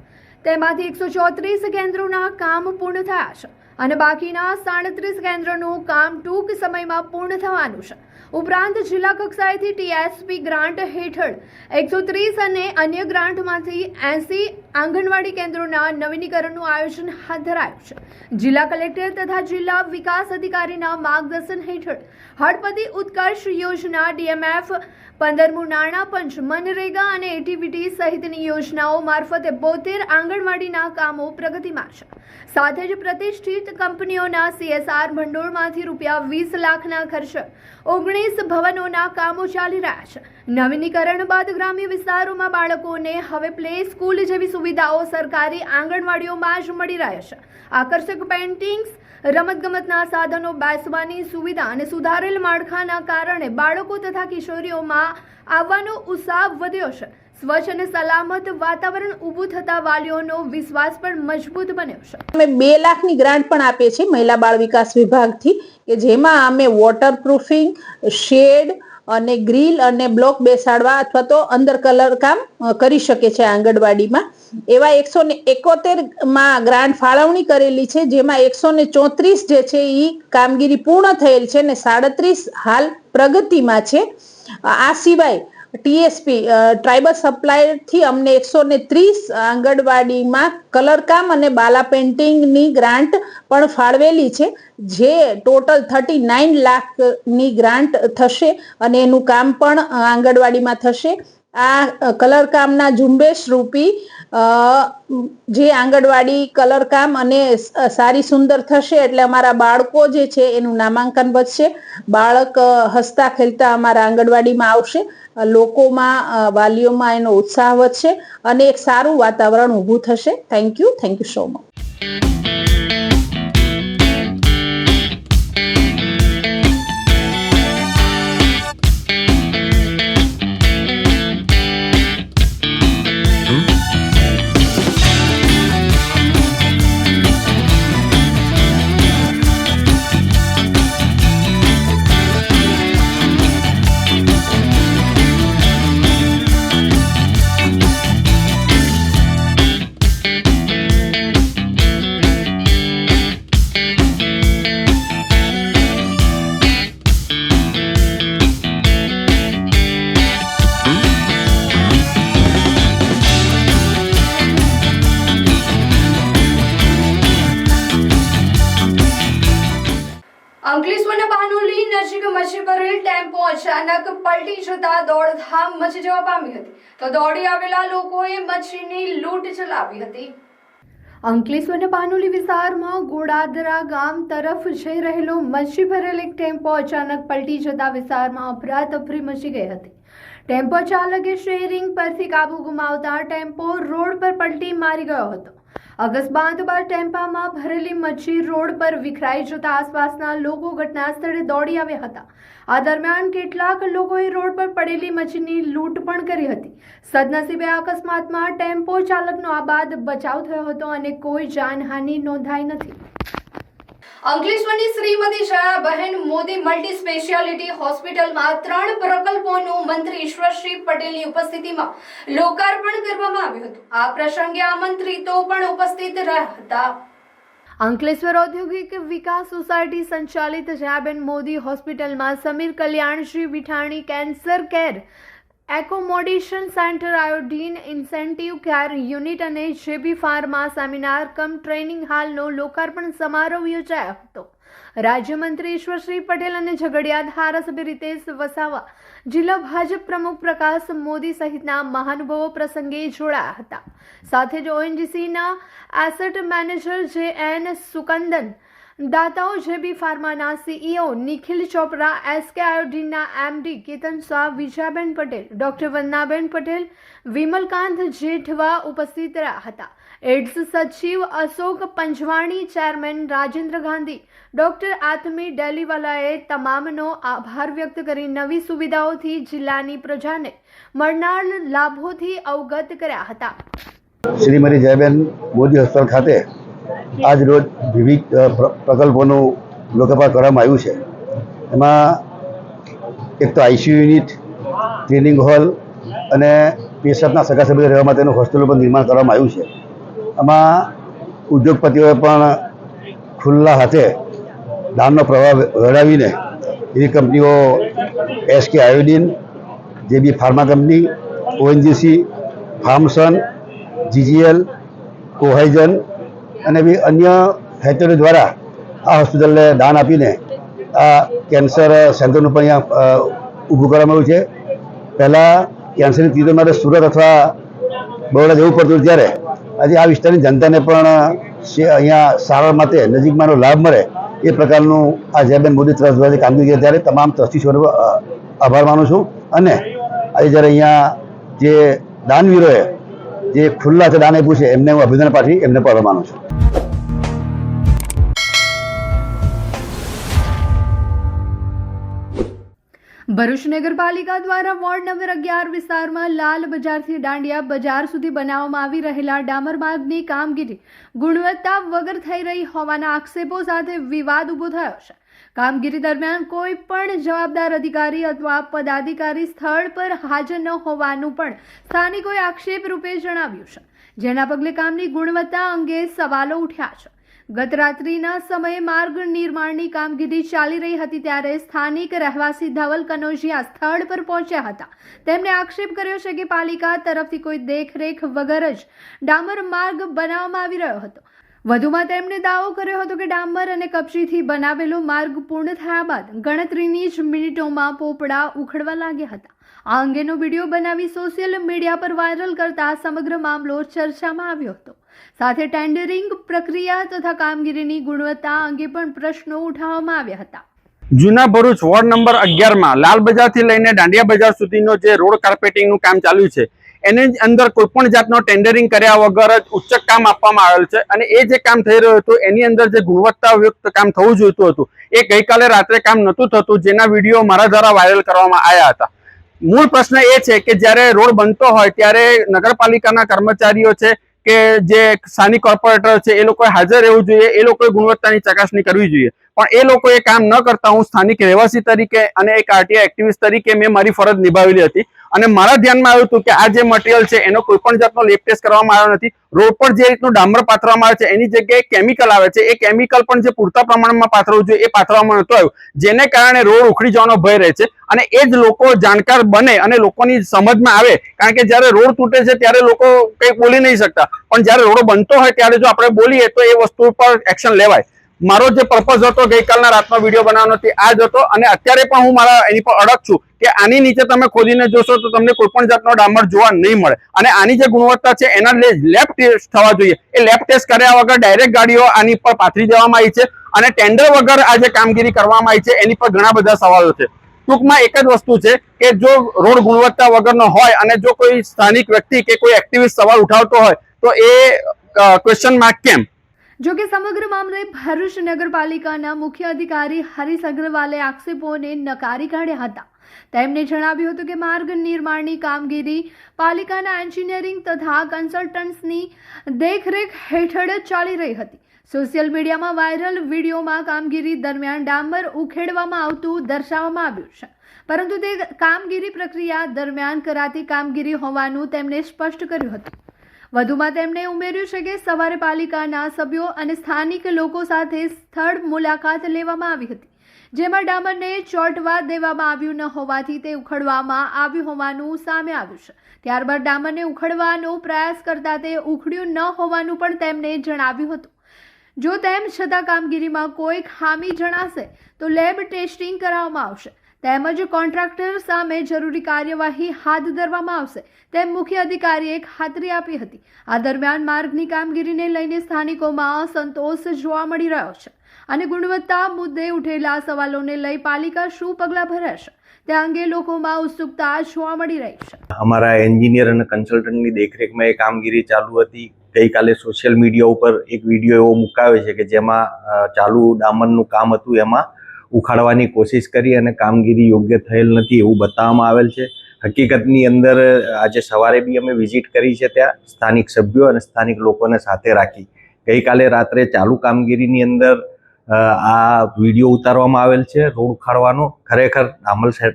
તેમાંથી 134 કેન્દ્રોના કામ પૂર્ણ થયા છે અને બાકીના 37 કેન્દ્રોનું કામ ટૂંક સમયમાં પૂર્ણ થવાનું છે. ઉપરાંત જિલ્લા કક્ષાએથી TSP ગ્રાન્ટ હેઠળ 130 અને અન્ય ગ્રાન્ટમાંથી 80 આંગણવાડી કેન્દ્રોના નવીનીકરણનું આયોજન હાથ ધરાયું છે. જિલ્લા કલેક્ટર તથા જિલ્લા વિકાસ અધિકારીના માર્ગદર્શન હેઠળ હળપતિ ઉત્કર્ષ યોજના, DMF, 15મું નાણાં પંચ, મનરેગા અને એટીવીટી સહિતની યોજનાઓ મારફતે 72 આંગણવાડીના કામો પ્રગતિમાં છે. સાથે જ પ્રતિષ્ઠિત કંપનીઓના CSR ભંડોળમાંથી ₹20 લાખના ખર્ચે 19 ભવનોના કામો ચાલી રહ્યા છે. નવીનીકરણ બાદ ગ્રામ્ય વિસ્તારોમાં બાળકોને હવે પ્લે સ્કૂલ જેવી સુવિધાઓ સરકારી આંગણવાડીઓમાં જ મળી રહે છે. આકર્ષક પેઇન્ટિંગ્સ, રમતગમતના સાધનો, બેસવાની સુવિધા અને સુધારેલ માળખાના કારણે બાળકો તથા કિશોરીઓમાં આવવાનો ઉત્સાહ વધ્યો છે. સ્વચ્છ અને સલામત વાતાવરણ ઊભું થતા વાલીઓનો વિશ્વાસ પણ મજબૂત બન્યો છે. અમે 2 લાખની ગ્રાન્ટ પણ આપીએ છીએ મહિલા બાળ વિકાસ વિભાગથી, કે જેમાં અમે વોટરપ્રૂફિંગ, શેડ અને ગ્રીલ અને બ્લોક બેસાડવા અથવા તો અંદર કલર કામ કરી શકે છે આંગણવાડીમાં. એવા 171માં ગ્રાન્ટ ફાળવણી કરેલી છે, જેમાં 134 જે છે એ કામગીરી પૂર્ણ થયેલ છે અને 37 હાલ પ્રગતિમાં છે. આ સિવાય TSP ટ્રાઇબલ સપ્લાયરથી અમને 130 આંગણવાડીમાં કલરકામ અને બાલા પેઇન્ટિંગની ગ્રાન્ટ પણ ફાળવેલી છે, જે ટોટલ 39 લાખની ગ્રાન્ટ થશે અને એનું કામ પણ આંગણવાડીમાં થશે. આ કલરકામના ઝુંબેશ રૂપી જે આંગણવાડી કલરકામ અને સારી સુંદર થશે એટલે અમારા બાળકો જે છે એનું નામાંકન વધશે, બાળક હસતા ખેલતા અમારા આંગણવાડીમાં આવશે, લોકોમાં વાલીઓમાં એનો ઉત્સાહ વધશે અને એક સારું વાતાવરણ ઊભું થશે. Thank you so much. અંકલેશ્વરના પાનોલી નજીક મચી ભરેલ ટેમ્પો અચાનક પલટી જતા દોડધામ મચી જવા પામી હતી, તો દોડી આવેલા લોકોએ મચ્છીની લૂંટ ચલાવી હતી. અંકલેશ્વરના પાનોલી વિસ્તારમાં ગોડાદરા ગામ તરફ જઈ રહેલો મચ્છી ભરેલ એક ટેમ્પો અચાનક પલટી જતા વિસ્તારમાં અફરાતફરી મચી ગઈ હતી. ટેમ્પો ચાલકે સ્ટીયરિંગ પરથી કાબુ ગુમાવતા ટેમ્પો રોડ પર પલટી મારી ગયો હતો. અકસ્માત બાદ ટેમ્પામાં ભરેલી મચ્છી રોડ પર વિખરાઈ જતા આસપાસના લોકો ઘટના સ્થળે દોડી આવ્યા હતા. આ દરમિયાન કેટલાક લોકોએ રોડ પર પડેલી મચ્છીની લૂંટ પણ કરી હતી. સદનસીબે આ અકસ્માતમાં ટેમ્પો ચાલકનો આબાદ બચાવ થયો હતો અને કોઈ જાનહાનિ નોંધાઈ નથી. અંકલેશ્વરની શ્રીમતી જયાબહેન મોદી મલ્ટી સ્પેશિયાલિટી હોસ્પિટલમાં 3 પ્રકલ્પોનું મંત્રી ઈશ્વરસિંહ પટેલની ઉપસ્થિતિમાં લોકાર્પણ કરવામાં આવ્યું હતું. આ પ્રસંગે આમંત્રિતો પણ ઉપસ્થિત રહ્યા હતા. અંકલેશ્વર ઔદ્યોગિક વિકાસ સોસાયટી સંચાલિત જયાબેન મોદી હોસ્પિટલમાં Samir Kalyanshri Vithani cancer care accommodation centre, Iodine incentive care unit અને JB pharma seminar cum training હાલનો લોકાર્પણ સમારોહ યોજાયો હતો. રાજ્યમંત્રી ઈશ્વરસિંહ પટેલ અને ઝઘડિયા ધારાસભ્ય રીતેશ વસાવા, જિલ્લા ભાજપ પ્રમુખ પ્રકાશ મોદી સહિતના મહાનુભાવો પ્રસંગે જોડાયા હતા. સાથે જ ઓએનજીસીના એસેટ મેનેજર JN સુકંદન, દાતાઓ જેબી ફાર્માના CEO નિખિલ ચોપરા, SK આયોડીનના MD કેતન શાહ, વિજયાબેન પટેલ, ડોક્ટર વંદનાબેન પટેલ, વિમલકાંત જેઠવા ઉપસ્થિત રહ્યા હતા. એડ્સ સચિવ અશોક પંજવાણી, ચેરમેન રાજેન્દ્ર ગાંધી, ડોક્ટર આત્મી ડેલીવાલાએ તમામનો આભાર વ્યક્ત કરી નવી સુવિધાઓથી જિલ્લાની પ્રજાને મળનાર લાભોથી અવગત કર્યા હતા. શ્રીમતી જયાબેન મોદી હોસ્પિટલ ખાતે આજ રોજ વિવિધ પ્રકલ્પોનું લોકાર્પણ કરવામાં આવ્યું છે. એમાં એક તો ICU યુનિટ, ટ્રેનિંગ હોલ અને પેશન્ટના સગા સભ્યો રહેવા માટેનું હોસ્ટેલનું પણ નિર્માણ કરવામાં આવ્યું છે. આમાં ઉદ્યોગપતિઓએ પણ ખુલ્લા હાથે દાનનો પ્રવાહ વડાવીને એવી કંપનીઓ SK iodine, JB pharma company, ONGC, ફાર્મસન, GGL, કોહાઇઝન અને બી અન્ય ફેક્ટરીઓ દ્વારા આ હોસ્પિટલને દાન આપીને આ કેન્સર સેન્ટરનું પણ અહીંયા ઊભું કરવામાં આવ્યું છે. પહેલાં કેન્સરની ટ્રીટમેન્ટ માટે સુરત અથવા બરોડા જવું પડતું ત્યારે આજે આ વિસ્તારની જનતાને પણ અહીંયા સારવાર માટે નજીકમાંનો લાભ મળે એ પ્રકારનું આ જયાબેન મોદી ટ્રસ્ટ દ્વારા કામગીરી ત્યારે તમામ ટ્રસ્ટીઓનો આભાર માનું છું. અને આજે જ્યારે અહીંયા જે દાનવીરોએ જે ખુલ્લા છે દાન આપ્યું છે એમને હું અભિનંદન પાઠવી એમને પણ આભાર માનું છું. ભરૂચ નગરપાલિકા દ્વારા વોર્ડ નંબર 11 વિસ્તારમાં લાલ બજારથી દાંડિયા બજાર સુધી બનાવવામાં આવી રહેલા ડામર માર્ગની કામગીરી ગુણવત્તા વગર થઈ રહી હોવાના આક્ષેપો સાથે વિવાદ ઊભો થયો છે. કામગીરી દરમિયાન કોઈ પણ જવાબદાર અધિકારી અથવા પદાધિકારી સ્થળ પર હાજર ન હોવાનું પણ સ્થાનિકોએ આક્ષેપ રૂપે જણાવ્યું છે, જેના પગલે કામની ગુણવત્તા અંગે સવાલો ઉઠ્યા છે. ગત રાત્રિના સમયે માર્ગ નિર્માણની કામગીરી ચાલી રહી હતી ત્યારે સ્થાનિક રહેવાસી ધવલ કનોજિયા સ્થળ પર પહોંચ્યા હતા. તેમણે આક્ષેપ કર્યો છે કે પાલિકા તરફથી કોઈ દેખરેખ વગર જ ડામર માર્ગ બનાવવામાં આવી રહ્યો હતો. વધુમાં તેમણે દાવો કર્યો હતો કે ડામર અને કપચીથી બનાવેલો માર્ગ પૂર્ણ થયા બાદ ગણતરીની જ મિનિટોમાં પોપડા ઉખડવા લાગ્યા હતા. આ અંગેનો વિડીયો બનાવી સોશિયલ મીડિયા પર વાયરલ કરતા સમગ્ર મામલો ચર્ચામાં આવ્યો હતો. સાથે ટેન્ડરિંગ પ્રક્રિયા તથા કામગીરીની ગુણવત્તા અંગે પણ પ્રશ્નો ઉઠાવવામાં આવ્યા હતા. જૂના ભરૂચ વોર્ડ નંબર 11માં લાલ બજારથી લઈને દાંડિયા બજાર સુધીનો જે રોડ કાર્પેટિંગનું કામ ચાલ્યું છે એની અંદર કોઈ પણ જાતનો ટેન્ડરિંગ કર્યા વગર જ ઉચ્ચક કામ આપવામાં આવેલ છે અને એ જે કામ થઈ રહ્યું હતું એની અંદર જે ગુણવત્તાયુક્ત કામ થવું જોઈતું હતું એ ગઈકાલે રાત્રે કામ નહોતું થતું, જેના વિડીયો મારા દ્વારા વાયરલ કરવામાં આવ્યા હતા. મૂળ પ્રશ્ન એ છે કે જ્યારે રોડ બનતો હોય ત્યારે નગરપાલિકાના કર્મચારીઓ છે કે જે સ્થાનિક કોર્પોરેટર છે એ લોકોએ હાજર રહેવું જોઈએ, એ લોકોએ ગુણવત્તાની ચકાસણી કરવી જોઈએ, પણ એ લોકોએ કામ ન કરતા હું સ્થાનિક રહેવાસી તરીકે અને એક આરટીઆઈ એક્ટિવિસ્ટ તરીકે મેં મારી ફરજ નિભાવેલી હતી અને મારા ધ્યાનમાં આવ્યું હતું કે આ જે મટીરિયલ છે એનો કોઈ પણ જાતનો લેબ ટેસ્ટ કરવામાં આવ્યો નથી. રોડ પર જે રીતનું ડામર પાથરવામાં આવે છે એની જગ્યાએ કેમિકલ આવે છે, એ કેમિકલ પણ જે પૂરતા પ્રમાણમાં પાથરવું જોઈએ એ પાથરવામાં નહોતું આવ્યું, જેને કારણે રોડ ઉખડી જવાનો ભય રહે છે અને એ જ લોકો જાણકાર બને અને લોકોની સમજમાં આવે, કારણ કે જ્યારે રોડ તૂટે છે ત્યારે લોકો કંઈ બોલી નહીં શકતા, પણ જ્યારે રોડ બનતો હોય ત્યારે જો આપણે બોલીએ તો એ વસ્તુ પર એક્શન લેવાય. મારો જે પર્પઝ હતો ગઈકાલના રાતનો વિડીયો બનાવવાનો આ જ હતો અને અત્યારે પણ હું મારા એની પર અડગ છું કે આની નીચે તમે ખોદીને જોશો તો તમને કોઈ પણ જાતનો ડામર જોવા નહીં મળે અને આની જે ગુણવત્તા છે એના લેબ ટેસ્ટ થવા જોઈએ. એ લેબ ટેસ્ટ કર્યા વગર ડાયરેક્ટ ગાડીઓ આની પર પાથરી દેવામાં આવી છે અને ટેન્ડર વગર આ જે કામગીરી કરવામાં આવી છે એની પર ઘણા બધા સવાલો છે. ટૂંકમાં એક જ વસ્તુ છે કે જો રોડ ગુણવત્તા વગરનો હોય અને જો કોઈ સ્થાનિક વ્યક્તિ કે કોઈ એક્ટિવિસ્ટ સવાલ ઉઠાવતો હોય તો એ ક્વેશ્ચન માર્ક કેમ? જો કે સમગ્ર મામલે ભરૂચ નગરપાલિકાના મુખ્ય અધિકારી હરીશ અગ્રવાલે આક્ષેપોને નકારી કાઢ્યા હતા. તેમણે જણાવ્યું હતું કે માર્ગ નિર્માણની કામગીરી પાલિકાના એન્જિનિયરિંગ તથા કન્સલ્ટન્ટ્સની દેખરેખ હેઠળ ચાલી રહી હતી. સોશિયલ મીડિયામાં વાયરલ વિડીયોમાં કામગીરી દરમિયાન ડામર ઉખેડવામાં આવતું દર્શાવવામાં આવ્યું છે, પરંતુ તે કામગીરી પ્રક્રિયા દરમિયાન કરાતી કામગીરી હોવાનું તેમણે સ્પષ્ટ કર્યું હતું. વધુમાં તેમણે ઉમેર્યું છે કે સવારે પાલિકાના સભ્યો અને સ્થાનિક લોકો સાથે સ્થળ મુલાકાત લેવામાં આવી હતી, જેમાં ડામરને ચોંટવા દેવામાં આવ્યું ન હોવાથી તે ઉખડવામાં આવ્યું હોવાનું સામે આવ્યું છે. ત્યારબાદ ડામરને ઉખડવાનો પ્રયાસ કરતા તે ઉખડ્યું ન હોવાનું પણ તેમણે જણાવ્યું હતું. જો તેમ છતાં કામગીરીમાં કોઈ ખામી જણાશે તો લેબ ટેસ્ટિંગ કરાવવામાં આવશે તેમજ કોન્ટ્રાક્ટર સામે જરૂરી કાર્યવાહી હાથ ધરવામાં આવશે તેમ મુખ્ય અધિકારીએ ખાતરી આપી હતી. આ દરમિયાન માર્ગની કામગીરીને લઈને સ્થાનિકોમાં અસંતોષ જોવા મળી રહ્યો છે અને ગુણવત્તા મુદ્દે ઉઠેલા સવાલોને લઈ પાલિકા શું પગલાં ભરશે તે અંગે લોકોમાં ઉત્સુકતા જોવા મળી રહી છે. અમારા એન્જિનિયર અને કન્સલ્ટન્ટની દેખરેખમાં એ કામગીરી ચાલુ હતી. ગઈકાલે સોશિયલ મીડિયા ઉપર એક વિડીયો એવો મુકાયો છે કે જેમાં ચાલુ ડામરનું કામ હતું એમાં ઉખાડવાની કોશિશ કરી અને કામગીરી યોગ્ય થયેલ નથી એવું બતાવવામાં આવેલ છે. હકીકતની અંદર આજે સવારે બી અમે વિઝિટ કરી છે, ત્યાં સ્થાનિક સભ્યો અને સ્થાનિક લોકોને સાથે રાખી ગઈકાલે રાત્રે ચાલુ કામગીરીની અંદર આ વિડીયો ઉતારવામાં આવેલ છે રોડ ઉખાડવાનો. ખરેખર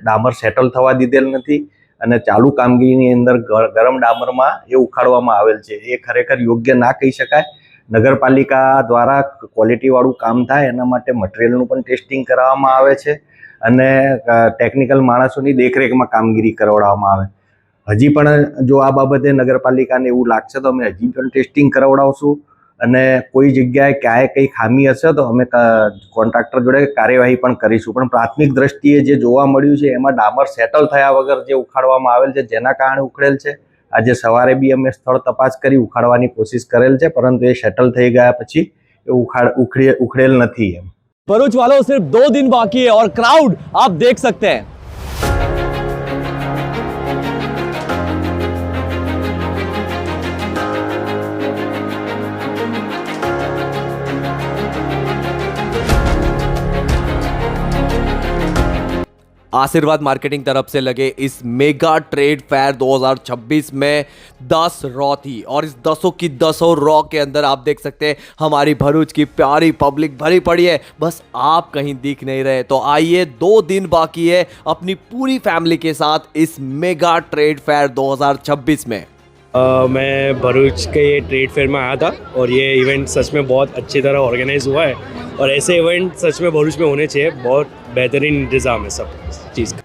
ડામર સેટલ થવા દીધેલ નથી અને ચાલુ કામગીરીની અંદર ગરમ ડામરમાં એ ઉખાડવામાં આવેલ છે. એ ખરેખર યોગ્ય ના કહી શકાય. નગરપાલિકા દ્વારા ક્વોલિટીવાળું કામ થાય એના માટે મટીરિયલનું પણ ટેસ્ટિંગ કરાવવામાં આવે છે અને ટેકનિકલ માણસોની દેખરેખમાં કામગીરી કરાવવામાં આવે. હજી પણ જો આ બાબતે નગરપાલિકાને એવું લાગશે તો અમે હજી પણ ટેસ્ટિંગ કરાવડાવશું અને કોઈ જગ્યાએ ક્યાંય કંઈ ખામી હશે તો અમે કોન્ટ્રાક્ટર જોડે કાર્યવાહી પણ કરીશું. પણ પ્રાથમિક દ્રષ્ટિએ જે જોવા મળ્યું છે એમાં ડામર સેટલ થયા વગર જે ઉખાડવામાં આવેલ છે જેના કારણે ઉખડેલ છે. આજે સવારે બી અમે સ્થળ તપાસ કરી ઉખાડવાની કોશિશ કરેલ છે, પરંતુ એ સેટલ થઈ ગયા પછી એ ઉખડેલ નથી. એમ भरूच वालों सिर्फ 2 दिन बाकी है और क्राउड आप देख सकते हैं. आशीर्वाद मार्केटिंग तरफ से लगे इस मेगा ट्रेड फेयर 2026 में 10 रॉ थी और इस 10 की 10 रॉ के अंदर आप देख सकते हैं हमारी भरूच की प्यारी पब्लिक भरी पड़ी है. बस आप कहीं दिख नहीं रहे. तो आइए 2 दिन बाकी है अपनी पूरी फैमिली के साथ इस मेगा ट्रेड फेयर 2026 में. मैं भरूच के ये ट्रेड फेयर में आया था और ये इवेंट सच में बहुत अच्छी तरह ऑर्गेनाइज हुआ है और ऐसे इवेंट सच में भरूच में होने चाहिए. बहुत बेहतरीन इंतज़ाम है सब चीज़ का.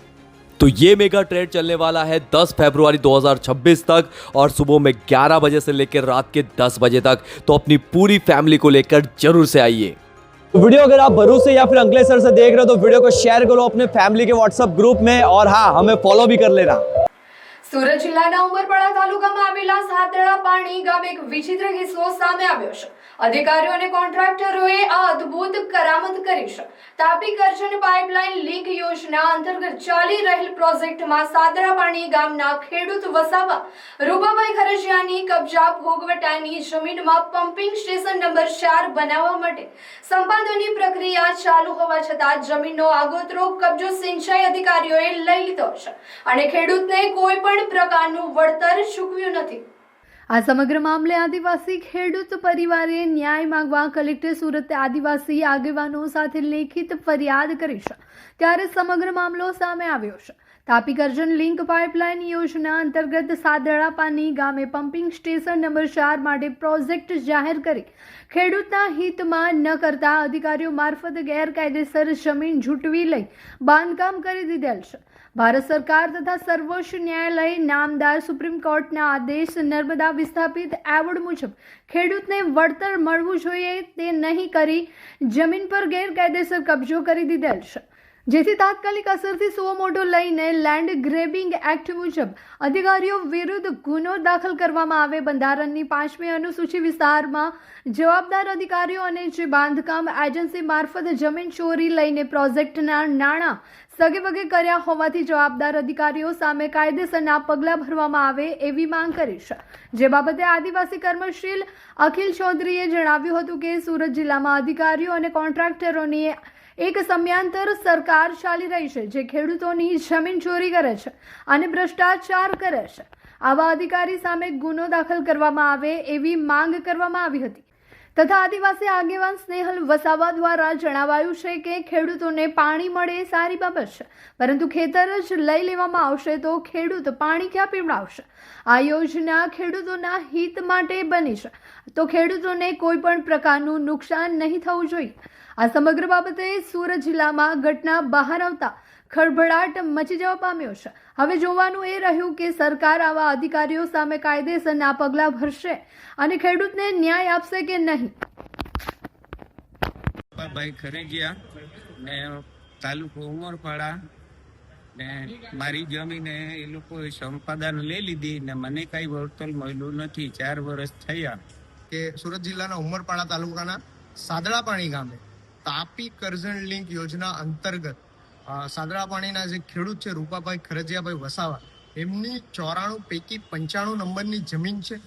तो ये मेगा ट्रेड चलने वाला है 10 फरवरी 2026 तक और सुबह में 11 बजे से लेकर रात के 10 बजे तक। तो अपनी पूरी फैमिली को लेकर जरूर से आइए। वीडियो अगर आप भरूच से या फिर अंकलेश्वर से देख रहे हो तो वीडियो को शेयर करो अपने फैमिली के व्हाट्सएप ग्रुप में, और हाँ, हमें फॉलो भी कर लेना। સુરત જિલ્લાના ઉમરપાડા તાલુકામાં આવેલા સાતરડા પાણી ગામે એક વિચિત્ર કિસ્સો સામે આવ્યો છે। અધિકારીઓ અને કોન્ટ્રાક્ટરોએ આ અદ્ભુત કરામત કરી છે। તાપી કરજણ પાઇપલાઇન લિંક યોજના અંતર્ગત ચાલી રહેલ પ્રોજેક્ટમાં સાતરડા પાણી ગામના ખેડૂત વસાવા રૂપાભાઈ ખરજિયાની કબજા ભોગવટાની જમીનમાં પમ્પિંગ સ્ટેશન નંબર 4 બનાવવા માટે સંપાદનની પ્રક્રિયા ચાલુ હોવા છતાં જમીનનો આગોતરો કબજો સિંચાઈ અધિકારીઓએ લઈ લીધો છે અને ખેડૂતને કોઈ પણ પ્રકારનું વળતર ચૂકવ્યું નથી। આ સમગ્ર મામલે આદિવાસી ખેડૂત પરિવારે ન્યાય માંગવા કલેક્ટર સુરત આદિવાસી આગેવાનો સાથે લેખિત ફરિયાદ કરી છે, ત્યારે સમગ્ર મામલો સામે આવ્યો છે। તાપી કરજણ લિંક પાઇપલાઇન યોજના અંતર્ગત સાદરડા પાની ગામે પમ્પિંગ સ્ટેશન નંબર 4 માટે પ્રોજેક્ટ જાહેર કરી ખેડૂતના હિતમાં ન કરતા અધિકારીઓ મારફત ગેરકાયદેસર જમીન ઝૂંટવી લઈ બાંધકામ કરી દીધેલ છે। ભારત સરકાર તથા સર્વોચ્ચ ન્યાયાલય નામદાર સુપ્રીમ કોર્ટના આદેશ નર્મદા વિસ્થાપિત એવોર્ડ મુજબ ખેડૂતને વળતર મળવું જોઈએ તે નહીં કરી જમીન પર ગેરકાયદેસર કબજો કરી દીધેલ છે, જેથી તાત્કાલિક અસરથી સુઓ મોટો લઈને લેન્ડ ગ્રેબિંગ એક્ટ મુજબ અધિકારીઓ વિરુદ્ધ ગુનો દાખલ કરવામાં આવે। બંધારણની 5મી અનુસૂચિ વિસ્તારમાં જવાબદાર અધિકારીઓ અને જે બાંધકામ એજન્સી મારફત જમીન ચોરી લઈને પ્રોજેક્ટના નાણાં સગે વગે કર્યા હોવાથી જવાબદાર અધિકારીઓ સામે કાયદેસરના પગલાં ભરવામાં આવે એવી માંગ કરી છે। જે બાબતે આદિવાસી કર્મશીલ અખિલ ચૌધરીએ જણાવ્યું હતું કે સુરત જિલ્લામાં અધિકારીઓ અને કોન્ટ્રાક્ટરોની એક સમયાંતર સરકાર ચાલી રહી છે, જે ખેડૂતોની જમીન ચોરી કરે છે અને ભ્રષ્ટાચાર કરે છે। આવા અધિકારી સામે ગુનો દાખલ કરવામાં આવે એવી માંગ કરવામાં આવી હતી તથા આદિવાસી આગેવાન સ્નેહલ વસાવા દ્વારા જણાવાયું છે કે ખેડૂતોને પાણી મળે સારી બાબત છે, પરંતુ ખેતર જ લઈ લેવામાં આવશે તો ખેડૂત પાણી ક્યાં પીવડાવશે? આ યોજના ખેડૂતોના હિત માટે બની છે, તો ખેડૂતોને કોઈ પણ પ્રકારનું નુકસાન નહીં થવું જોઈએ। આ સમગ્ર બાબતે સુરત જિલ્લામાં ઘટના બહાર આવતા ખળભળાટ મચી જવા પામ્યો છે। હવે જોવાનું એ રહ્યું કે સરકાર આવા અધિકારીઓ સામે કાયદેસરના પગલાં ભરશે અને ખેડૂતને ન્યાય આપશે કે નહીં। ભાઈ ખરેજિયા ને તાલુકો ઉમરપાડા ને મારી જમીને એ લોકોએ સંપાદન લઈ લીધી ને મને કઈ વળતર મળ્યું નથી। 4 વર્ષ થયા કે સુરત જિલ્લાના ઉમરપાડા તાલુકાના સાદડા પાણી ગામે તાપી કરજણ લિંક યોજના અંતર્ગત સાદડા પાણીના જે ખેડૂત છે રૂપાભાઈ ખરજિયાભાઈ વસાવા, એમની 94 પૈકી 95 નંબરની જમીન છે।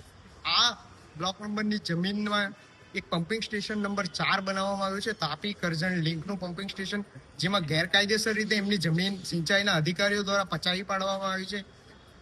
આ બ્લોક નંબરની જમીનમાં એક પમ્પિંગ સ્ટેશન નંબર 4 બનાવવામાં આવ્યું છે, તાપી કરજણ લિંકનું પમ્પિંગ સ્ટેશન, જેમાં ગેરકાયદેસર રીતે એમની જમીન સિંચાઈના અધિકારીઓ દ્વારા પચાવી પાડવામાં આવી છે।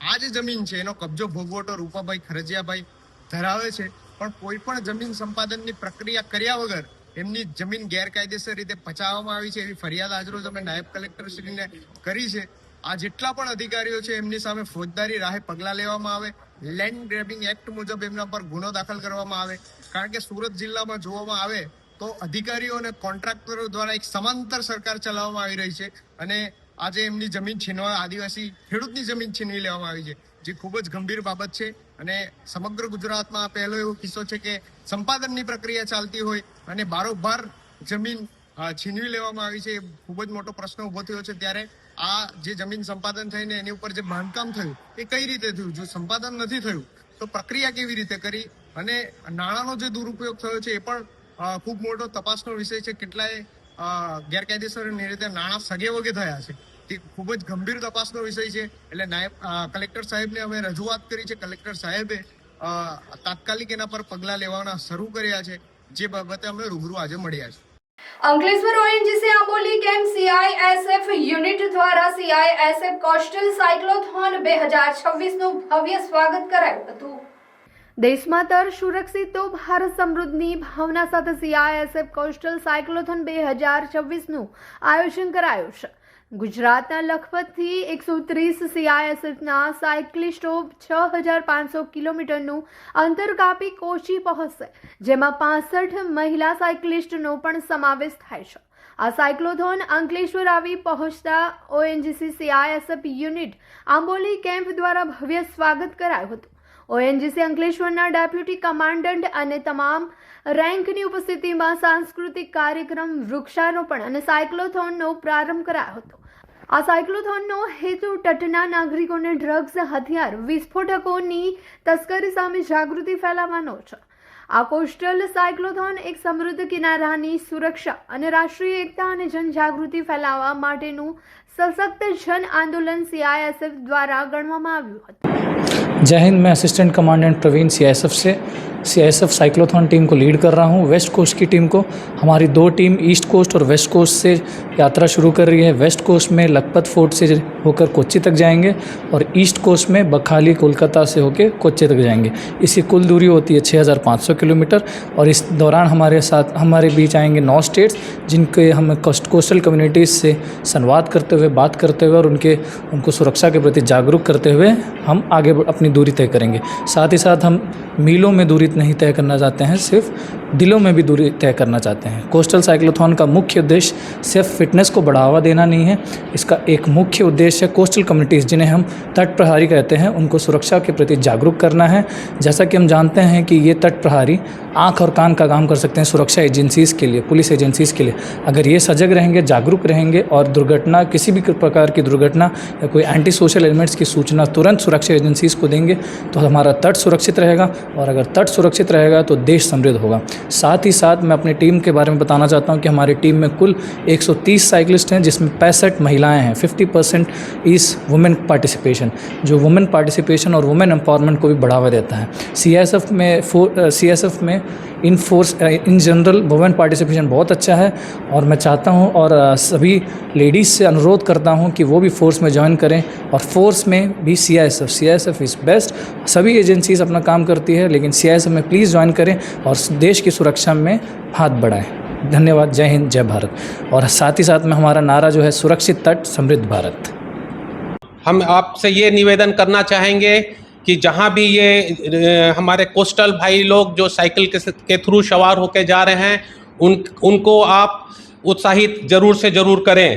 આ જે જમીન છે એનો કબજો ભોગવટો રૂપાભાઈ ખરજિયાભાઈ ધરાવે છે, પણ કોઈ પણ જમીન સંપાદનની પ્રક્રિયા કર્યા વગર એમની જમીન ગેરકાયદેસર રીતે પચાવવામાં આવી છે એવી ફરિયાદ આજરોજ અમે નાયબ કલેક્ટર શ્રીને કરી છે। આ જેટલા પણ અધિકારીઓ છે એમની સામે ફોજદારી રાહે પગલાં લેવામાં આવે, લેન્ડ ગ્રેબિંગ એક્ટ મુજબ એમના પર ગુનો દાખલ કરવામાં આવે। કારણ કે સુરત જિલ્લામાં જોવામાં આવે તો અધિકારીઓ અને કોન્ટ્રાક્ટરો દ્વારા એક સમાંતર સરકાર ચલાવવામાં આવી રહી છે અને આજે એમની જમીન છીનવા, આદિવાસી ખેડૂતની જમીન છીનવી લેવામાં આવી છે, જે ખૂબ જ ગંભીર બાબત છે। અને સમગ્ર ગુજરાતમાં પહેલો એવો કિસ્સો છે કે સંપાદનની પ્રક્રિયા ચાલતી હોય અને બારોબાર જમીન છીનવી લેવામાં આવી છે। ખૂબ જ મોટો પ્રશ્ન ઊભો થયો છે। ત્યારે આ જે જમીન સંપાદન થઈને એની ઉપર જે બાંધકામ થયું એ કઈ રીતે થયું? જો સંપાદન નથી થયું તો પ્રક્રિયા કેવી રીતે કરી? અને નાણાંનો જે દુરુપયોગ થયો છે એ પણ ખૂબ મોટો તપાસનો વિષય છે। કેટલાય ગેરકાયદેસર રીતે નાણાં સગે વગે થયા છે, તે ખૂબ જ ગંભીર તપાસનો વિષય છે। એટલે નાયબ કલેક્ટર સાહેબને અમે રજૂઆત કરી છે। કલેક્ટર સાહેબે તાત્કાલિક એના પર પગલાં લેવાના શરૂ કર્યા છે, જે બાબતે અમે રૂબરૂ આજે મળ્યા છે। Ankleshwar ONGC Amboli camp CISF unit દ્વારા CISF કોસ્ટલ સાયક્લોથોન 2026નું ભવ્ય સ્વાગત કરાયું હતું। દેશમાં તર સુરક્ષિત તો ભારત સમૃદ્ધિની ભાવના સાથે CISF કોસ્ટલ સાયક્લોથોન 2026નું આયોજન કરાયું છે। ગુજરાતના લખપતથી 130 CISFના સાયક્લિસ્ટો 6500 કિલોમીટરનું અંતર કાપી કોચી પહોંચશે, જેમાં 65 મહિલા સાયક્લિસ્ટનો પણ સમાવેશ થાય છે। આ સાયક્લોથોન અંકલેશ્વર આવી પહોંચતા ONGC CISF unit Amboli camp દ્વારા ભવ્ય સ્વાગત કરાયું હતું. ઓએનજીસી અંકલેશ્વરના ડેપ્યુટી કમાન્ડન્ટ અને તમામ રેન્કની ઉપસ્થિતિમાં સાંસ્કૃતિક કાર્યક્રમ, વૃક્ષારોપણ અને સાયક્લોથોનનો પ્રારંભ કરાયો હતો. આ સાયક્લોથોનનો હેતુ તટના નાગરિકોને ડ્રગ્સ, હથિયાર, વિસ્ફોટકોની તસ્કરી સામે જાગૃતિ ફેલાવવાનો છે. આ કોસ્ટલ સાયક્લોથોન એક સમૃદ્ધ કિનારાની સુરક્ષા અને રાષ્ટ્રીય એકતા અને જનજાગૃતિ ફેલાવવા માટેનું સશક્ત જન આંદોलन CISF द्वारा गणવામાં આવ્યું હતું. जय हिंद. मैं असिस्टेंट कमांडेंट प्रवीण CISF से CISF साइक्लोथॉन टीम को लीड कर रहा हूँ. वेस्ट कोस्ट की टीम को, हमारी दो टीम ईस्ट कोस्ट और वेस्ट कोस्ट से यात्रा शुरू कर रही है. वेस्ट कोस्ट में लखपत फोर्ट से होकर कोच्चि तक जाएंगे और ईस्ट कोस्ट में बखाली कोलकाता से होकर कोच्चि तक जाएंगे. इसकी कुल दूरी होती है 6500 किलोमीटर. और इस दौरान हमारे बीच आएंगे 9 स्टेट्स, जिनके हम कोस्टल कम्युनिटीज़ से संवाद करते हुए, बात करते हुए और उनको सुरक्षा के प्रति जागरूक करते हुए हम आगे अपनी दूरी तय करेंगे. साथ ही साथ हम मीलों में दूरी नहीं तय करना चाहते हैं, सिर्फ दिलों में भी दूरी तय करना चाहते हैं. कोस्टल साइक्लोथॉन का मुख्य उद्देश्य सिर्फ फिटनेस को बढ़ावा देना नहीं है. इसका एक मुख्य उद्देश्य है कोस्टल कम्युनिटीज़, जिन्हें हम तट प्रहरी कहते हैं, उनको सुरक्षा के प्रति जागरूक करना है. जैसा कि हम जानते हैं कि ये तट प्रहरी आँख और कान का काम कर सकते हैं सुरक्षा एजेंसीज़ के लिए, पुलिस एजेंसीज़ के लिए. अगर ये सजग रहेंगे, जागरूक रहेंगे और दुर्घटना, किसी भी प्रकार की दुर्घटना या कोई एंटी सोशल एलिमेंट्स की सूचना तुरंत सुरक्षा एजेंसीज़ को देंगे तो हमारा तट सुरक्षित रहेगा. और अगर तट सुरक्षित रहेगा तो देश समृद्ध होगा. साथ ही साथ मैं अपनी टीम के बारे में बताना चाहता हूं कि हमारी टीम में कुल 130 साइकिलिस्ट हैं, जिसमें 65 महिलाएं हैं. 50% इज़ वुमेन पार्टिसिपेशन, जो वुमेन पार्टिसिपेशन और वुमेन एम्पावरमेंट को भी बढ़ावा देता है. CISF में इन जनरल वुमेन पार्टिसिपेशन बहुत अच्छा है. और मैं चाहता हूँ और सभी लेडीज़ से अनुरोध करता हूँ कि वो भी फोर्स में ज्वाइन करें. और फोर्स में भी CISF इज़ बेस्ट. सभी एजेंसीज अपना काम करती है, लेकिन CISF में प्लीज़ ज्वाइन करें और देश की सुरक्षा में हाथ बढ़ाएं. धन्यवाद. जय हिंद, जय भारत. और साथ ही साथ में हमारा नारा जो है, सुरक्षित तट, समृद्ध भारत. हम आपसे ये निवेदन करना चाहेंगे कि जहाँ भी ये हमारे कोस्टल भाई लोग जो साइकिल के थ्रू सवार होकर जा रहे हैं, उनको आप उत्साहित ज़रूर से ज़रूर करें.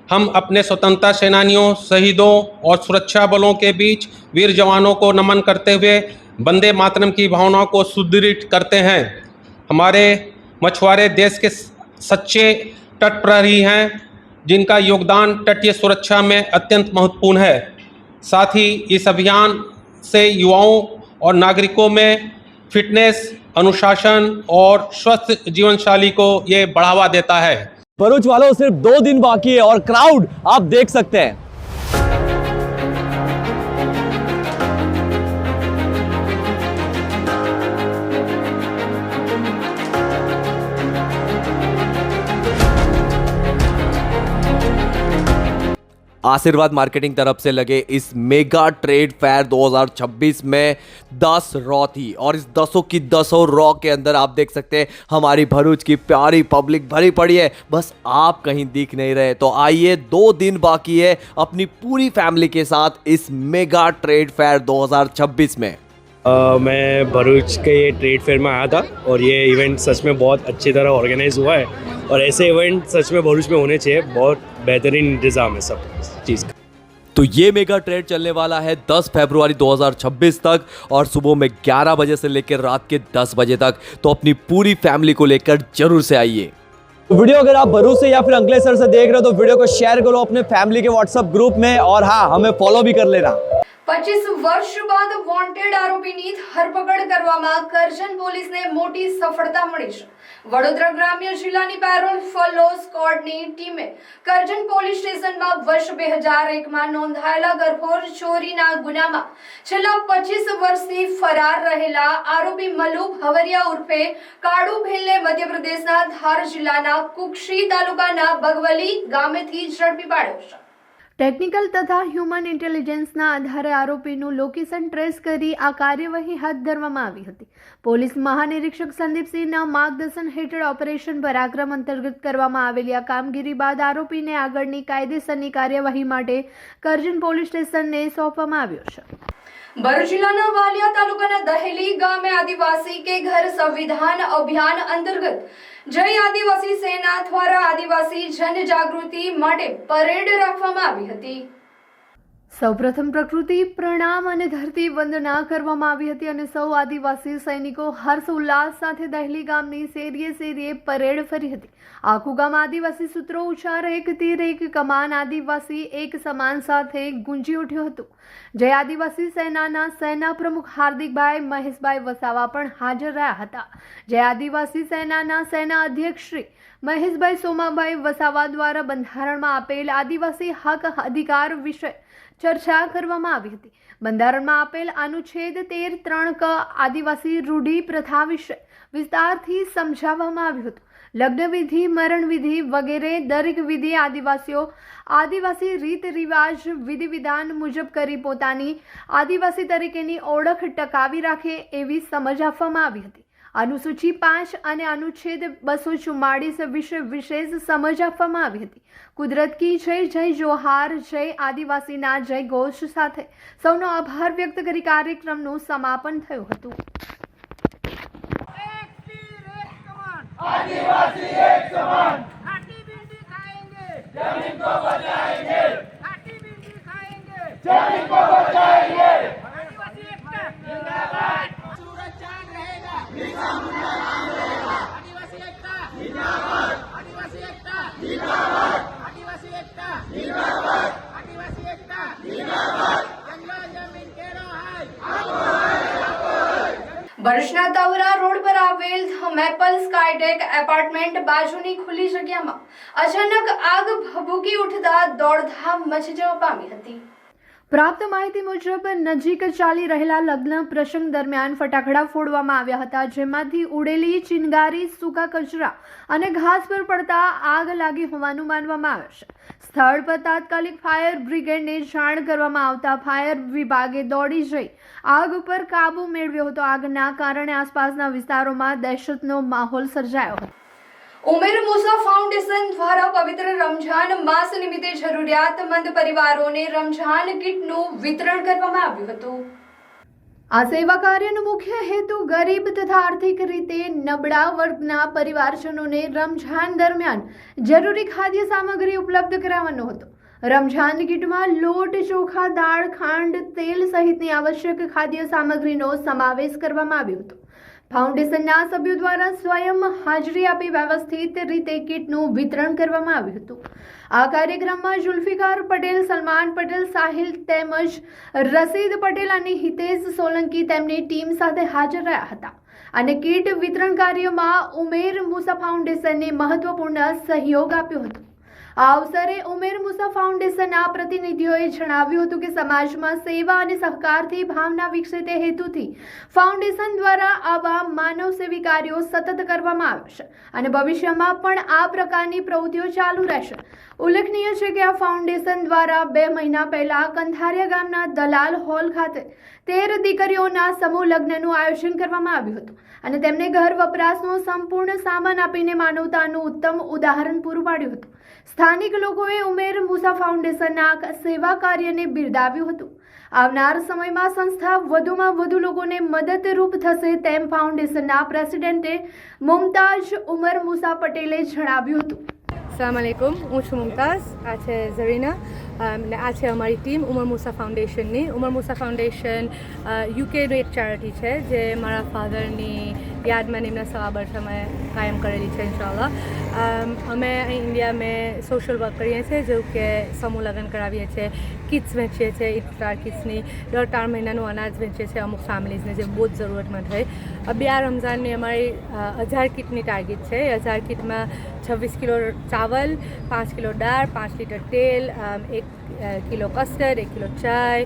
हम अपने स्वतंत्रता सेनानियों, शहीदों और सुरक्षा बलों के बीच वीर जवानों को नमन करते हुए वंदे मातरम की भावनाओं को सुदृढ़ करते हैं. हमारे मछुआरे देश के सच्चे तट प्रहरी हैं, जिनका योगदान तटीय सुरक्षा में अत्यंत महत्वपूर्ण है. साथ ही इस अभियान से युवाओं और नागरिकों में फिटनेस, अनुशासन और स्वस्थ जीवन शैली को ये बढ़ावा देता है. भरूच वालों, सिर्फ 2 दिन बाकी है और क्राउड आप देख सकते हैं. आशीर्वाद मार्केटिंग तरफ से लगे इस मेगा ट्रेड फेयर 2026 में 10 रॉ थी और इस 10 की 10 रॉ के अंदर आप देख सकते हैं हमारी भरूच की प्यारी पब्लिक भरी पड़ी है. बस आप कहीं दिख नहीं रहे. तो आइए, 2 दिन बाकी है अपनी पूरी फैमिली के साथ इस मेगा ट्रेड फेयर 2026 में. मैं भरूच के ये ट्रेड फेयर में आया था और ये इवेंट सच में बहुत अच्छी तरह ऑर्गेनाइज हुआ है और ऐसे इवेंट सच में भरूच में होने चाहिए. बहुत बेहतरीन इंतजाम है सब चीज़ का. तो ये मेगा ट्रेड चलने वाला है 10 फरवरी 2026 तक और सुबह में 11 बजे से लेकर रात के 10 बजे तक. तो अपनी पूरी फैमिली को लेकर जरूर से आइए. वीडियो अगर आप भरूच से या फिर अंकलेश्वर से देख रहे हो तो वीडियो को शेयर करो अपने फैमिली के व्हाट्सएप ग्रुप में. और हाँ, हमें फॉलो भी कर लेना. 25 વર્ષ બાદ વોન્ટેડ આરોપીની ધરપકડ કરવામાં કરજણ પોલીસને મોટી સફળતા મળી છે. વડોદરા ગ્રામ્ય જિલ્લાની પેરોલ ફોલો સ્ક્વોડની ટીમે કરજણ પોલીસ સ્ટેશનમાં વર્ષ 2001માં નોંધાયેલા ગરફોર ચોરીના ગુનામાં છેલ્લા 25 વર્ષથી ફરાર રહેલા આરોપી મલુ ભવરિયા ઉર્ફે કાળુ ભેલને મધ્યપ્રદેશના ધાર જિલ્લાના કુક્ષી તાલુકાના બગવલી ગામેથી ઝડપી પાડ્યો છે. ટેકનિકલ તથા હ્યુમન ઇન્ટેલિજન્સના આધારે આરોપીનું લોકેશન ટ્રેસ કરી આ કાર્યવાહી હાથ ધરવામાં આવી હતી. પોલીસ મહાનિરીક્ષક સંદીપસિંહના માર્ગદર્શન હેઠળ ઓપરેશન પરાક્રમ અંતર્ગત કરવામાં આવેલી આ કામગીરી બાદ આરોપીને આગળની કાયદેસરની કાર્યવાહી માટે કરજણ પોલીસ સ્ટેશનને સોંપવામાં આવ્યો છે. ભરૂચ જિલ્લાના વાલિયા તાલુકાના દહેલી ગામે આદિવાસી કે ઘર સંવિધાન અભિયાન અંતર્ગત જય આદિવાસી સેના દ્વારા આદિવાસી જનજાગૃતિ માટે પરેડ રાખવામાં આવી હતી. સૌપ્રથમ પ્રકૃતિ પ્રણામ અને ધરતી વંદના કરવામાં આવી હતી અને સૌ આદિવાસી સૈનિકો હર્ષ ઉલ્લાસ સાથે દહેલી ગામની શેરીએ શેરીએ પરેડ ફરી હતી. આખું ગામ આદિવાસી સૂત્રો ઉચ્ચાર એક તીર એક કમાન આદિવાસી એક સમાન સાથે ગુંજી ઉઠ્યું હતું. જય આદિવાસી સેનાના સેના પ્રમુખ હાર્દિકભાઈ મહેશભાઈ વસાવા પણ હાજર રહ્યા હતા. જય આદિવાસી સેનાના સેના અધ્યક્ષ શ્રી મહેશભાઈ સોમાભાઈ વસાવા દ્વારા બંધારણમાં આપેલ આદિવાસી હક અધિકાર વિશે ચર્ચા કરવામાં આવી હતી. બંધારણમાં આપેલ અનુચ્છેદ 13(3) આદિવાસી રૂઢિ પ્રથા વિશે વિસ્તારથી સમજાવવામાં આવ્યું હતું. લગ્ન વિધિ, મરણ વિધિ વગેરે દરેક વિધિ આદિવાસીઓ આદિવાસી રીત રિવાજ વિધિ વિધાન મુજબ કરી પોતાની આદિવાસી તરીકેની ઓળખ ટકાવી રાખે એવી સમજ આપવામાં આવી હતી. અનુસૂચિ 5 અને અનુચ્છેદ 244 વિશે વિશેષ સમજ આપવામાં આવી હતી. કુદરત કી જય, જય જોહાર, જય આદિવાસીના જય ઘોષ સાથે સૌનો આભાર વ્યક્ત કરી કાર્યક્રમનું સમાપન થયું હતું. आदिवासी एक समान, खाटी भिंडी खाएंगे, जमीन को बचाएंगे, खाटी भिंडी खाएंगे, जमीन को बचाएंगे, आदिवासी एकता जिंदाबाद, सूरज चांद रहेगा, बिरसा मुंडा नाम रहेगा, आदिवासी एकता जिंदाबाद, आदिवासी एकता जिंदाबाद, आदिवासी एकता जिंदाबाद, आदिवासी एकता जिंदाबाद, जंगल जमीन केरो ભરૂચના તવરા રોડ પર આવેલ મેપલ સ્કાયટેક એપાર્ટમેન્ટ બાજુની ખુલ્લી જગ્યામાં અચાનક આગ ભભૂકી ઉઠતા દોડધામ મચી જવા પામી હતી. પ્રાપ્ત માહિતી મુજબ નજીક ચાલી રહેલા લગ્ન પ્રસંગ દરમિયાન ફટાકડા ફોડવામાં આવ્યા હતા, જેમાંથી ઉડેલી ચિનગારી, સૂકા કચરા અને ઘાસ પર પડતા આગ લાગી હોવાનું માનવામાં આવે છે. સ્થળ પર તાત્કાલિક ફાયર બ્રિગેડને જાણ કરવામાં આવતા ફાયર વિભાગે દોડી જઈ આગ ઉપર કાબુ મેળવ્યો હતો. આગના કારણે આસપાસના વિસ્તારોમાં દહેશતનો માહોલ સર્જાયો હતો. ઉમેર મૂસા ફાઉન્ડેશન દ્વારા પવિત્ર રમઝાન માસ નિમિત્તે જરૂરિયાતમંદ પરિવારોને રમઝાન કીટનું વિતરણ કરવામાં આવ્યું હતું. આ સેવા કાર્યનો મુખ્ય હેતુ ગરીબ તથા આર્થિક રીતે નબળા વર્ગના પરિવારજનોને રમઝાન દરમિયાન જરૂરી ખાદ્ય સામગ્રી ઉપલબ્ધ કરાવવાનો હતો. રમઝાન કીટમાં લોટ, ચોખા, દાળ, ખાંડ, તેલ સહિતની આવશ્યક ખાદ્ય સામગ્રીનો સમાવેશ કરવામાં આવ્યો હતો. ફાઉન્ડેશનના સભ્યો દ્વારા સ્વયં હાજરી આપી વ્યવસ્થિત રીતે કીટનું વિતરણ કરવામાં આવ્યું હતું. આ કાર્યક્રમમાં જુલ્ફિકાર પટેલ, સલમાન પટેલ, સાહિલ તેમજ રસીદ પટેલ અને હિતેશ સોલંકી તેમની ટીમ સાથે હાજર રહ્યા હતા અને કીટ વિતરણ કાર્યમાં ઉમેર મૂસા ફાઉન્ડેશનને મહત્વપૂર્ણ સહયોગ આપ્યો હતો. આ અવસરે ઉમેર મૂસા ફાઉન્ડેશનના પ્રતિનિધિઓએ જણાવ્યું હતું કે સમાજમાં સેવા અને સહકારથી ભાવના વિકસે તે હેતુથી ફાઉન્ડેશન દ્વારા આવા માનવ સેવી કાર્યો સતત કરવામાં આવે છે અને ભવિષ્યમાં પણ આ પ્રકારની પ્રવૃત્તિઓ ચાલુ રહેશે. ઉલ્લેખનીય છે કે આ ફાઉન્ડેશન દ્વારા 2 મહિના પહેલા કંથારિયા ગામના દલાલ હોલ ખાતે 13 દીકરીઓના સમૂહ લગ્નનું આયોજન કરવામાં આવ્યું હતું અને તેમને ઘર વપરાશનો સંપૂર્ણ સામાન આપીને માનવતાનું ઉત્તમ ઉદાહરણ પૂરું પાડ્યું હતું. સ્થાનિક લોકોએ ઉમેર મૂસા ફાઉન્ડેશનના સેવા કાર્યને બિરદાવ્યું હતું. આવનાર સમયમાં સંસ્થા વધુમાં વધુ લોકોને મદદરૂપ થશે તેમ ફાઉન્ડેશનના પ્રેસિડેન્ટે મુમતાઝ ઉમર મૂસા પટેલે જણાવ્યું હતું. अस्सलाम वालेकुम, હું છું મુમતાઝ, આ છે ઝરીના અને આ છે અમારી ટીમ ઉમર મૂસા ફાઉન્ડેશનની. ઉમર મૂસા ફાઉન્ડેશન યુકેનું એક ચેરિટી છે જે મારા ફાધરની યાદમાં એમના સવાબર્થ અમે કાયમ કરેલી છે ઇન્શાઅલ્લાહ. અમે અહીં ઇન્ડિયામાં સોશિયલ વર્ક કરીએ છીએ, જેવું કે સમૂહ લગ્ન કરાવીએ છીએ, કિટ્સ વેચીએ છીએ, ઇફ્તાર કિટ્સની દર 3 મહિનાનું અનાજ વેચીએ છીએ અમુક ફેમિલીઝને જે બહુ જ જરૂરતમંદ હોય. બે આ રમઝાનની અમારી 1000 કિટની ટાર્ગેટ છે. 1000 કિટમાં 26 કિલો ચાવલ, 5 કિલો દાળ, 5 લીટર તેલ, 1 કિલો કસ્ટર્ડ, 1 કિલો ચાય,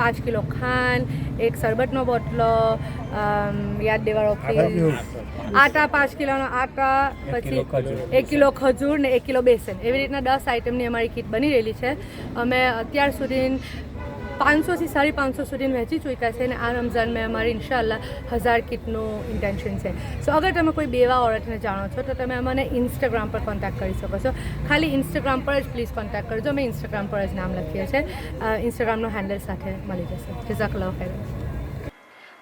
5 કિલો ખાંડ, એક શરબતનો બોટલો, યાદ દેવાળો આટા, 5 કિલોનો આટા, પછી 1 કિલો ખજૂર ને 1 કિલો બેસન, એવી રીતના 10 આઈટમની અમારી કીટ બની રહેલી છે. અમે અત્યાર સુધી 500થી 550 સુધીને વહેંચી ચૂક્યા છે અને આ રમઝાનમાં અમારી ઇન્શાલ્લાહ 1000 કિટનું ઇન્ટેન્શન છે. સો અગર તમે કોઈ બેવા ઓરતને જાણો છો તો તમે અમને ઇન્સ્ટાગ્રામ પર કોન્ટેક્ટ કરી શકો છો. ખાલી ઇન્સ્ટાગ્રામ પર જ પ્લીઝ કોન્ટેક્ટ કરજો. અમે ઇન્સ્ટાગ્રામ પર જ નામ લખીએ છીએ. ઇન્સ્ટાગ્રામનો હેન્ડલ સાથે મળી જશે. જઝાકલ્લાહ ખૈર.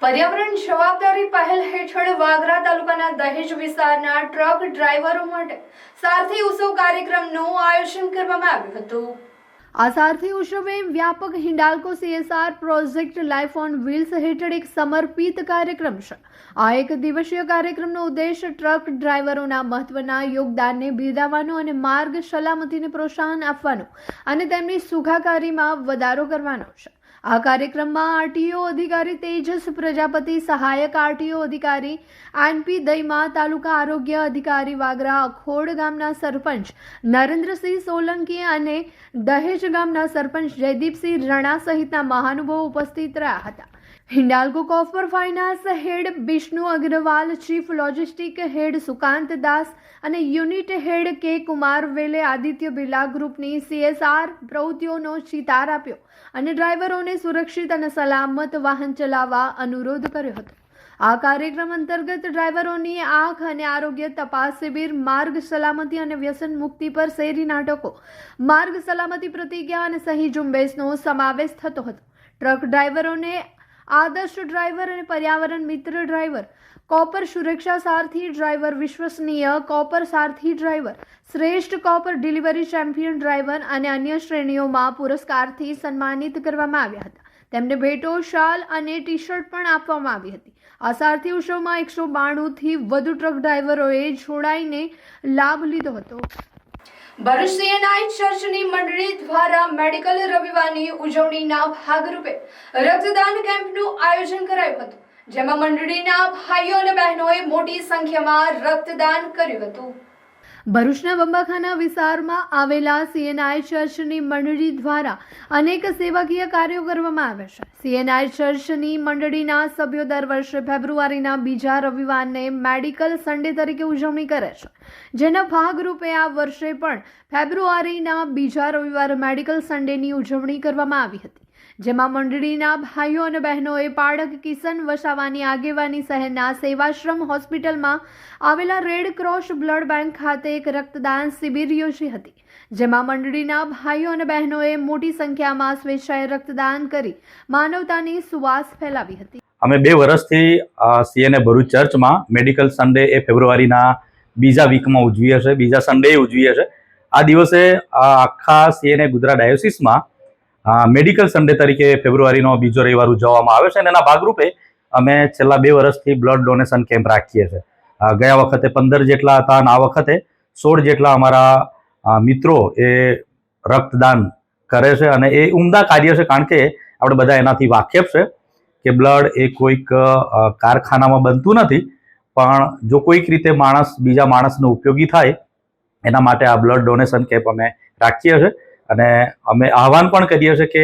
પર્યાવરણ જવાબદારી પહેલ હેઠળ વાગરા તાલુકાના દહેજ વિસ્તારના ટ્રક ડ્રાઈવરો માટે સારથી ઉત્સવ કાર્યક્રમનું આયોજન કરવામાં આવ્યું હતું. આ સારથી ઉત્સવે વ્યાપક Hindalco CSR project life on wheels હેઠળ એક સમર્પિત કાર્યક્રમ છે. આ એક દિવસીય કાર્યક્રમનો ઉદ્દેશ ટ્રક ડ્રાઈવરોના મહત્વના યોગદાનને બિરદાવવાનો અને માર્ગ સલામતીને પ્રોત્સાહન આપવાનો અને તેમની સુખાકારીમાં વધારો કરવાનો છે. આ કાર્યક્રમમાં RTO અધિકારી તેજસ પ્રજાપતિ, સહાયક RTO અધિકારી NP દઈમા, તાલુકા આરોગ્ય અધિકારી વાગરા અખોડ ગામના સરપંચ નરેન્દ્રસિંહ સોલંકી અને દહેજ ગામના સરપંચ જયદીપસિંહ રણા સહિતના મહાનુભાવો ઉપસ્થિત રહ્યા હતા. હિન્ડાલ્કો કોપર ફાઇનાન્સ હેડ બિષ્ણુ અગ્રવાલ, ચીફ લોજિસ્ટિક હેડ સુકાંત દાસ અને યુનિટ હેડ કે કુમાર વેલે આદિત્ય બિરલા ગ્રુપની CSR પ્રવૃત્તિઓનો ચિતાર આપ્યો અને ડ્રાઈવરોને સુરક્ષિત અને સલામત વાહન ચલાવવા અનુરોધ કર્યો હતો. આ કાર્યક્રમ અંતર્ગત ડ્રાઈવરોની આંખ અને આરોગ્ય તપાસ શિબિર, માર્ગ સલામતી અને વ્યસન મુક્તિ પર શેરી નાટકો, માર્ગ સલામતી પ્રતિજ્ઞા અને સહી ઝુંબેશનો સમાવેશ થતો હતો. ટ્રક ડ્રાઈવરોને આદર્શ ડ્રાઈવર અને પર્યાવરણ મિત્ર ડ્રાઈવર, કોપર સુરક્ષા સારથી ડ્રાઈવર, વિશ્વસનીય કોપર સારથી ડ્રાઈવર, શ્રેષ્ઠ કોપર ડિલિવરી ચેમ્પિયન ડ્રાઈવર અને અન્ય શ્રેણીઓમાં પુરસ્કારથી સન્માનિત કરવામાં આવ્યા હતા. તેમને ભેટો, શાલ અને ટી-શર્ટ પણ આપવામાં આવી હતી. આ સારથી ઉત્સવમાં 192થી વધુ ટ્રક ડ્રાઈવરોએ જોડાઈને લાભ લીધો હતો. ભરૂચ CNI ચર્ચની મંડળી દ્વારા મેડિકલ રવિવારની ઉજવણીના ભાગરૂપે રક્તદાન કેમ્પનું આયોજન કરાયું હતું, જેમાં મંડળીના ભાઈઓ અને બહેનોએ મોટી સંખ્યામાં રક્તદાન કર્યું હતું. ભરૂચના બંબાખાના વિસ્તારમાં આવેલા CNI ચર્ચની મંડળી દ્વારા અનેક સેવાકીય કાર્યો કરવામાં આવ્યા છે. CNI ચર્ચની મંડળીના સભ્યો દર વર્ષે ફેબ્રુઆરીના બીજા રવિવારને મેડિકલ સન્ડે તરીકે ઉજવણી કરે છે, જેના ભાગરૂપે આ વર્ષે પણ ફેબ્રુઆરીના બીજા રવિવારે મેડિકલ સન્ડેની ઉજવણી કરવામાં આવી હતી, જેમાં મંડળીના ભાઈઓ અને બહેનોએ પાડક કિશન વસાવાની આગેવાની શહેરના સેવાશ્રમ હોસ્પિટલમાં આવેલા રેડ ક્રોસ બ્લડ બેંક ખાતે એક રક્તદાન શિબિર યોજી હતી, જેમાં મંડળીના ભાઈઓ અને બહેનોએ મોટી સંખ્યામાં સ્વેચ્છાએ રક્તદાન કરી માનવતાની સુવાસ ફેલાવી હતી. અમે 2 વર્ષથી CNI ભરૂચ ચર્ચમાં મેડિકલ સન્ડે એ ફેબ્રુઆરીના બીજા વીકમાં ઉજવીએ છીએ, બીજા સન્ડે ઉજવીએ છીએ. આ દિવસે આખા CNI ગુજરાત ડાયોસિસમાં મેડિકલ સન્ડે તરીકે ફેબ્રુઆરીનો બીજો રવિવાર ઉજવવામાં આવે છે અને એના ભાગરૂપે અમે છેલ્લા 2 વર્ષથી બ્લડ ડોનેશન કેમ્પ રાખીએ છીએ. ગયા વખતે 15 જેટલા હતા અને આ વખતે 16 જેટલા અમારા મિત્રો એ રક્તદાન કરે છે અને એ ઉમદા કાર્ય છે, કારણ કે આપણે બધા એનાથી વાકેફ છે કે બ્લડ એ કોઈક કારખાનામાં બનતું નથી, પણ જો કોઈક રીતે બીજા માણસને ઉપયોગી થાય એના માટે આ બ્લડ ડોનેશન કેમ્પ અમે રાખીએ છીએ અને અમે આહવાન પણ કરીએ છીએ કે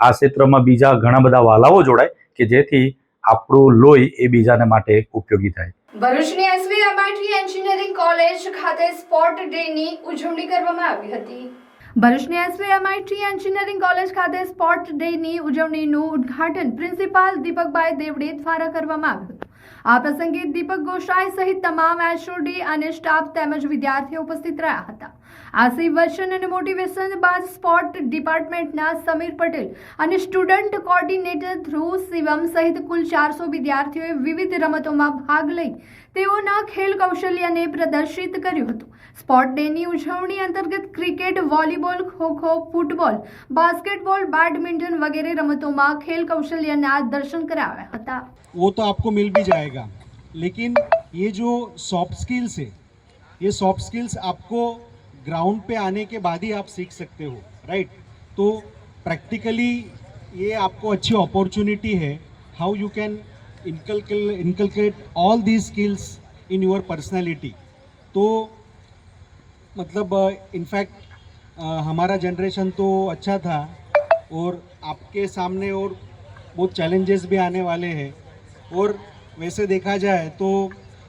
આ ક્ષેત્રમાં બીજા ઘણા બધા વાલાઓ જોડાય કે જેથી આપણું લોહી એ બીજાને માટે ઉપયોગી થાય. ભરૂચની SVMIT એન્જિનિયરિંગ કોલેજ ખાતે સ્પોર્ટ ડેની ઉજવણી કરવામાં આવી હતી. ભરૂચની SVMIT એન્જિનિયરિંગ કોલેજ ખાતે સ્પોર્ટ ડેની ઉજવણીનું ઉદ્ઘાટન પ્રિન્સિપાલ દીપકભાઈ દેવડે દ્વારા કરવામાં આવ્યું હતું. આ પ્રસંગે દીપક ગોસાઈ સહિત તમામ HOD અને સ્ટાફ તેમજ વિદ્યાર્થીઓ ઉપસ્થિત રહ્યા હતા. આસિફ વચન અને મોટિવેશન બાદ સ્પોર્ટ ડિપાર્ટમેન્ટના સમીર પટેલ અને સ્ટુડન્ટ કોઓર્ડિનેટર ધ્રુવ શિવમ સહિત કુલ 400 વિદ્યાર્થીઓએ વિવિધ રમતોમાં ભાગ લઈ તેઓના ખેલ કૌશલ્યને પ્રદર્શિત કર્યું હતું. સ્પોર્ટ ડેની ઉજવણી અંતર્ગત cricket, volleyball, kho kho, football, basketball, badminton વગેરે રમતોમાં ખેલ કૌશલ્યના દર્શન કરાવ્યા હતા. वो तो आपको मिल भी जाएगा, लेकिन ये जो सॉफ्ट स्किल्स है, ये सॉफ्ट स्किल्स आपको ग्राउंड पे आने के बाद ही आप सीख सकते हो, राइट? तो प्रैक्टिकली ये आपको अच्छी अपॉर्चुनिटी है how you can inculcate all these skills in your personality. तो मतलब इनफैक्ट हमारा जनरेशन तो अच्छा था और आपके सामने और बहुत चैलेंजेस भी आने वाले हैं, और वैसे देखा जाए तो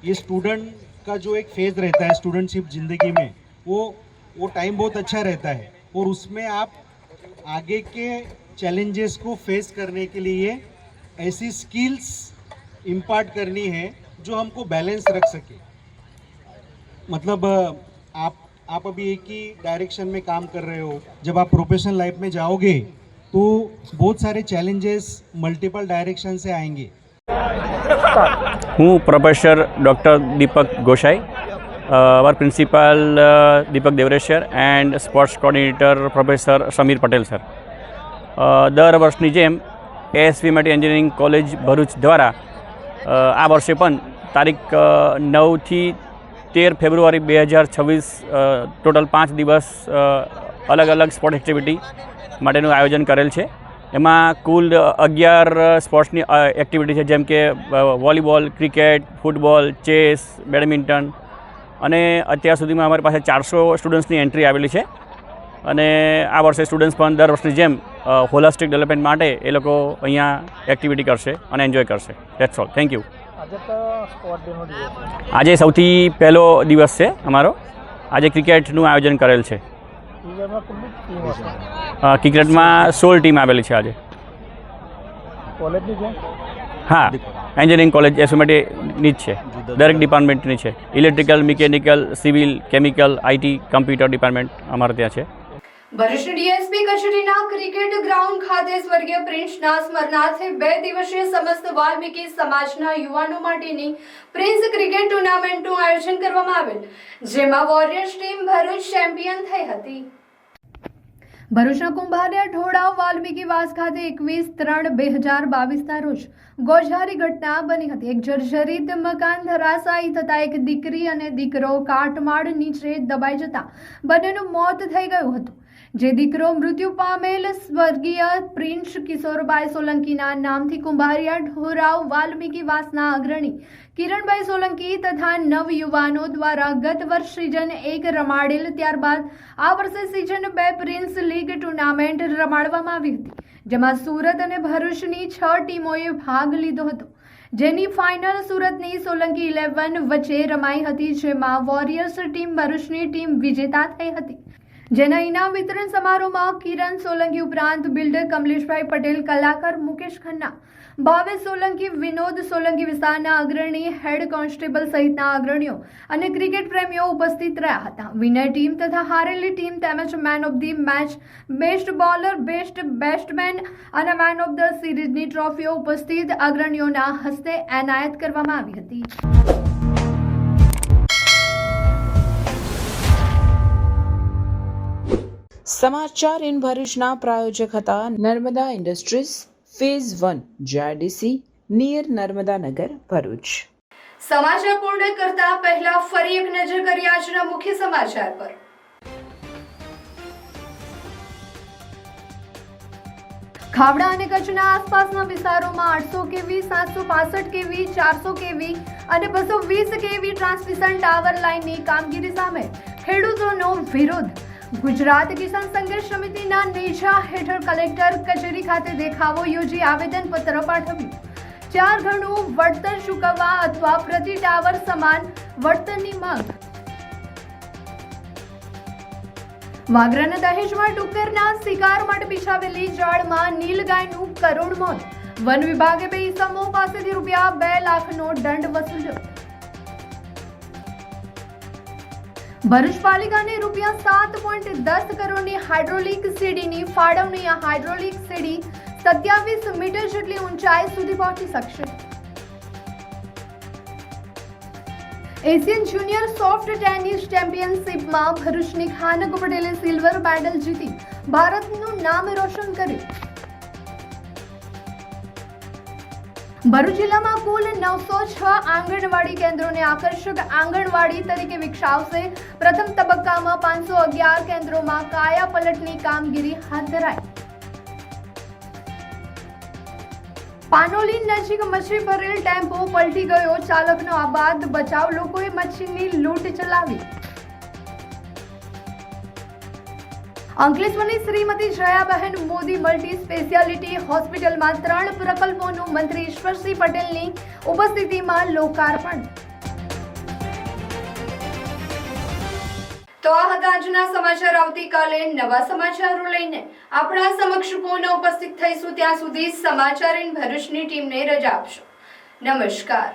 ये स्टूडेंट का जो एक फेज रहता है स्टूडेंटशिप ज़िंदगी में, वो टाइम बहुत अच्छा रहता है और उसमें आप आगे के चैलेंजेस को फेस करने के लिए ऐसी स्किल्स इम्पार्ट करनी है जो हमको बैलेंस रख सके। मतलब आप अभी एक ही डायरेक्शन में काम कर रहे हो, जब आप प्रोफेशनल लाइफ में जाओगे तो बहुत सारे चैलेंजेस मल्टीपल डायरेक्शन से आएंगे। હું professor doctor Deepak Gosai, our principal Deepak Devreshwar and sports coordinator professor Samir Patel sir. દર વર્ષની જેમ એએસવી માટે એન્જિનિયરિંગ કોલેજ ભરૂચ દ્વારા આ વર્ષે પણ તારીખ 9 થી 13 ફેબ્રુઆરી 2026 ટોટલ 5 દિવસ અલગ અલગ સ્પોર્ટ એક્ટિવિટી માટેનું આયોજન કરેલ છે. એમાં કુલ 11 સ્પોર્ટ્સની એક્ટિવિટી છે, જેમ કે volleyball, cricket, football, chess, badminton અને અત્યાર સુધીમાં અમારી પાસે 400 સ્ટુડન્ટ્સની એન્ટ્રી આવેલી છે. અને આ વર્ષે સ્ટુડન્ટ્સ પણ દર વર્ષની જેમ હોલિસ્ટિક ડેવલપમેન્ટ માટે એ લોકો અહીંયા એક્ટિવિટી કરશે અને એન્જોય કરશે. That's all. Thank you. આજે સૌથી પહેલો દિવસ છે અમારો. આજે ક્રિકેટનું આયોજન કરેલ છે. ક્રિકેટમાં 16 ટીમ આવેલી છે આજે. હા, એન્જિનિયરિંગ કોલેજ એસઓમેટીની જ છે. દરેક ડિપાર્ટમેન્ટની છે. Electrical, mechanical, civil, chemical, IT, computer department અમારે ત્યાં છે. ભરૂચ ડીએસપી કચેરીના ક્રિકેટ ગ્રાઉન્ડ ખાતે સ્વર્ગીય પ્રિન્સના સ્મરણાર્થે 2 દિવસીય સમસ્ત વાલ્મીકી સમાજના યુવાનો માટેની પ્રિન્સ ક્રિકેટ ટુર્નામેન્ટનું આયોજન કરવામાં આવેલ, જેમાં વોરિયર્સ ટીમ ભરૂચ ચેમ્પિયન થઈ હતી. ભરૂચના કુંભારિયા ઢોળાવ વાલ્મીકી વાસ ખાતે 21/3/2022ના રોજ ગોઝારી ઘટના બની હતી. એક જર્જરિત મકાન ધરાશાયી થતા એક દીકરી અને દીકરો કાટમાળ નીચે દબાઈ જતા બંનેનું મોત થઈ ગયું હતું. જે દીકરો મૃત્યુ પામેલ સ્વર્ગીય પ્રિન્સ કિશોરભાઈ સોલંકીના નામથી કુંભારિયા ઢોરાવ વાલ્મીકી વાસના અગ્રણી કિરણભાઈ સોલંકી તથા નવયુવાનો દ્વારા ગત વર્ષ સિઝન 1 રમાડેલ, ત્યારબાદ આ વર્ષે સિઝન 2 પ્રિન્સ લીગ ટુર્નામેન્ટ રમાડવામાં આવી હતી, જેમાં સુરત અને ભરૂચની 6 ટીમોએ ભાગ લીધો હતો. જેની ફાઇનલ સુરતની સોલંકી 11 વચ્ચે રમાઈ હતી, જેમાં વોરિયર્સ ટીમ ભરૂચની ટીમ વિજેતા થઈ હતી. જેના ઇનામ વિતરણ સમારોહમાં કિરણ સોલંકી ઉપરાંત બિલ્ડર કમલેશભાઈ પટેલ, કલાકાર મુકેશ ખન્ના, ભાવેશ સોલંકી, વિનોદ સોલંકી વિસ્તારના અગ્રણી, હેડ કોન્સ્ટેબલ સહિતના અગ્રણીઓ અને ક્રિકેટ પ્રેમીઓ ઉપસ્થિત રહ્યા હતા. વિનર ટીમ તથા હારેલી ટીમ તેમજ man of the match, best bowler, best batsman અને મેન ઓફ ધ સિરીઝની ટ્રોફીઓ ઉપસ્થિત અગ્રણીઓના હસ્તે એનાયત કરવામાં આવી હતી. સમાચાર ઇન ભરૂચના પ્રાયોજક હતા Narmada industries phase 1 GIDC near Narmada Nagar Bharuch. સમાચાર પૂર્ણ કરતા પહેલા ફરી એક નજર કરીએ આજના મુખ્ય સમાચાર પર. ખાવડા અને કચ્છના આસપાસના વિસ્તારોમાં 800 કેવી, 765 કેવી, 400 કેવી અને 220 કેવી ટ્રાન્સમિશન ટાવર લાઇનની કામગીરી સામે ખેડૂતોનો વિરોધ. ગુજરાત કિસાન સંઘર્ષ સમિતિના નેજા હેઠળ કલેક્ટર કચેરી ખાતે દેખાવો યોજી આવેદનપત્ર પાઠવ્યું. 4 ગણું વળતર ચૂકવવા અથવા પ્રતિ ટાવર સમાન વળતરની માંગ. વાગરાના દહેજમાં ડુક્કરના શિકાર માટે બિછાવેલી જાળમાં નીલગાયનું કરુણ મોત. વન વિભાગે 2 ઇસમો પાસેથી રૂપિયા 2 લાખનો દંડ વસૂલ્યો. ભરૂચ પાલિકાને રૂપિયા 7.10 કરોડની હાઇડ્રોલિક સીડીની ફાળવણી. આ હાઇડ્રોલિક સીડી 27 મીટર જેટલી ઊંચાઈ સુધી પહોંચી શકશે. એશિયન જુનિયર સોફ્ટ ટેનિસ ચેમ્પિયનશિપમાં ભરૂચની ખાનક પટેલે સિલ્વર મેડલ જીતી ભારતનું નામ રોશન કર્યું. ભરૂચ જિલ્લામાં કુલ 906 આંગણવાડી કેન્દ્રોને આકર્ષક આંગણવાડી તરીકે વિકસાવશે. પ્રથમ તબક્કામાં 511 કેન્દ્રોમાં કાયાપલટની કામગીરી હાથ ધરાઈ. પાનોલી નજીક મચ્છી ભરેલ ટેમ્પો પલટી ગયો, ચાલકનો આબાદ બચાવ, લોકોએ મચ્છીની લૂંટ ચલાવી. અંકલેશ્વરની શ્રીમતી જયાબહેન મોદી મલ્ટી સ્પેશિયાલિટી હોસ્પિટલમાં 3 પ્રકલ્પોનું મંત્રી ઈશ્વરસિંહ પટેલની ઉપસ્થિતિમાં લોકાર્પણ. તો આ હતા આજના સમાચાર. આવતીકાલે નવા સમાચારો લઈને આપણા સમક્ષ પુનઃ ઉપસ્થિત થઈશું. ત્યાં સુધી સમાચાર ઇન ભરૂચની ટીમને રજા આપશો. નમસ્કાર.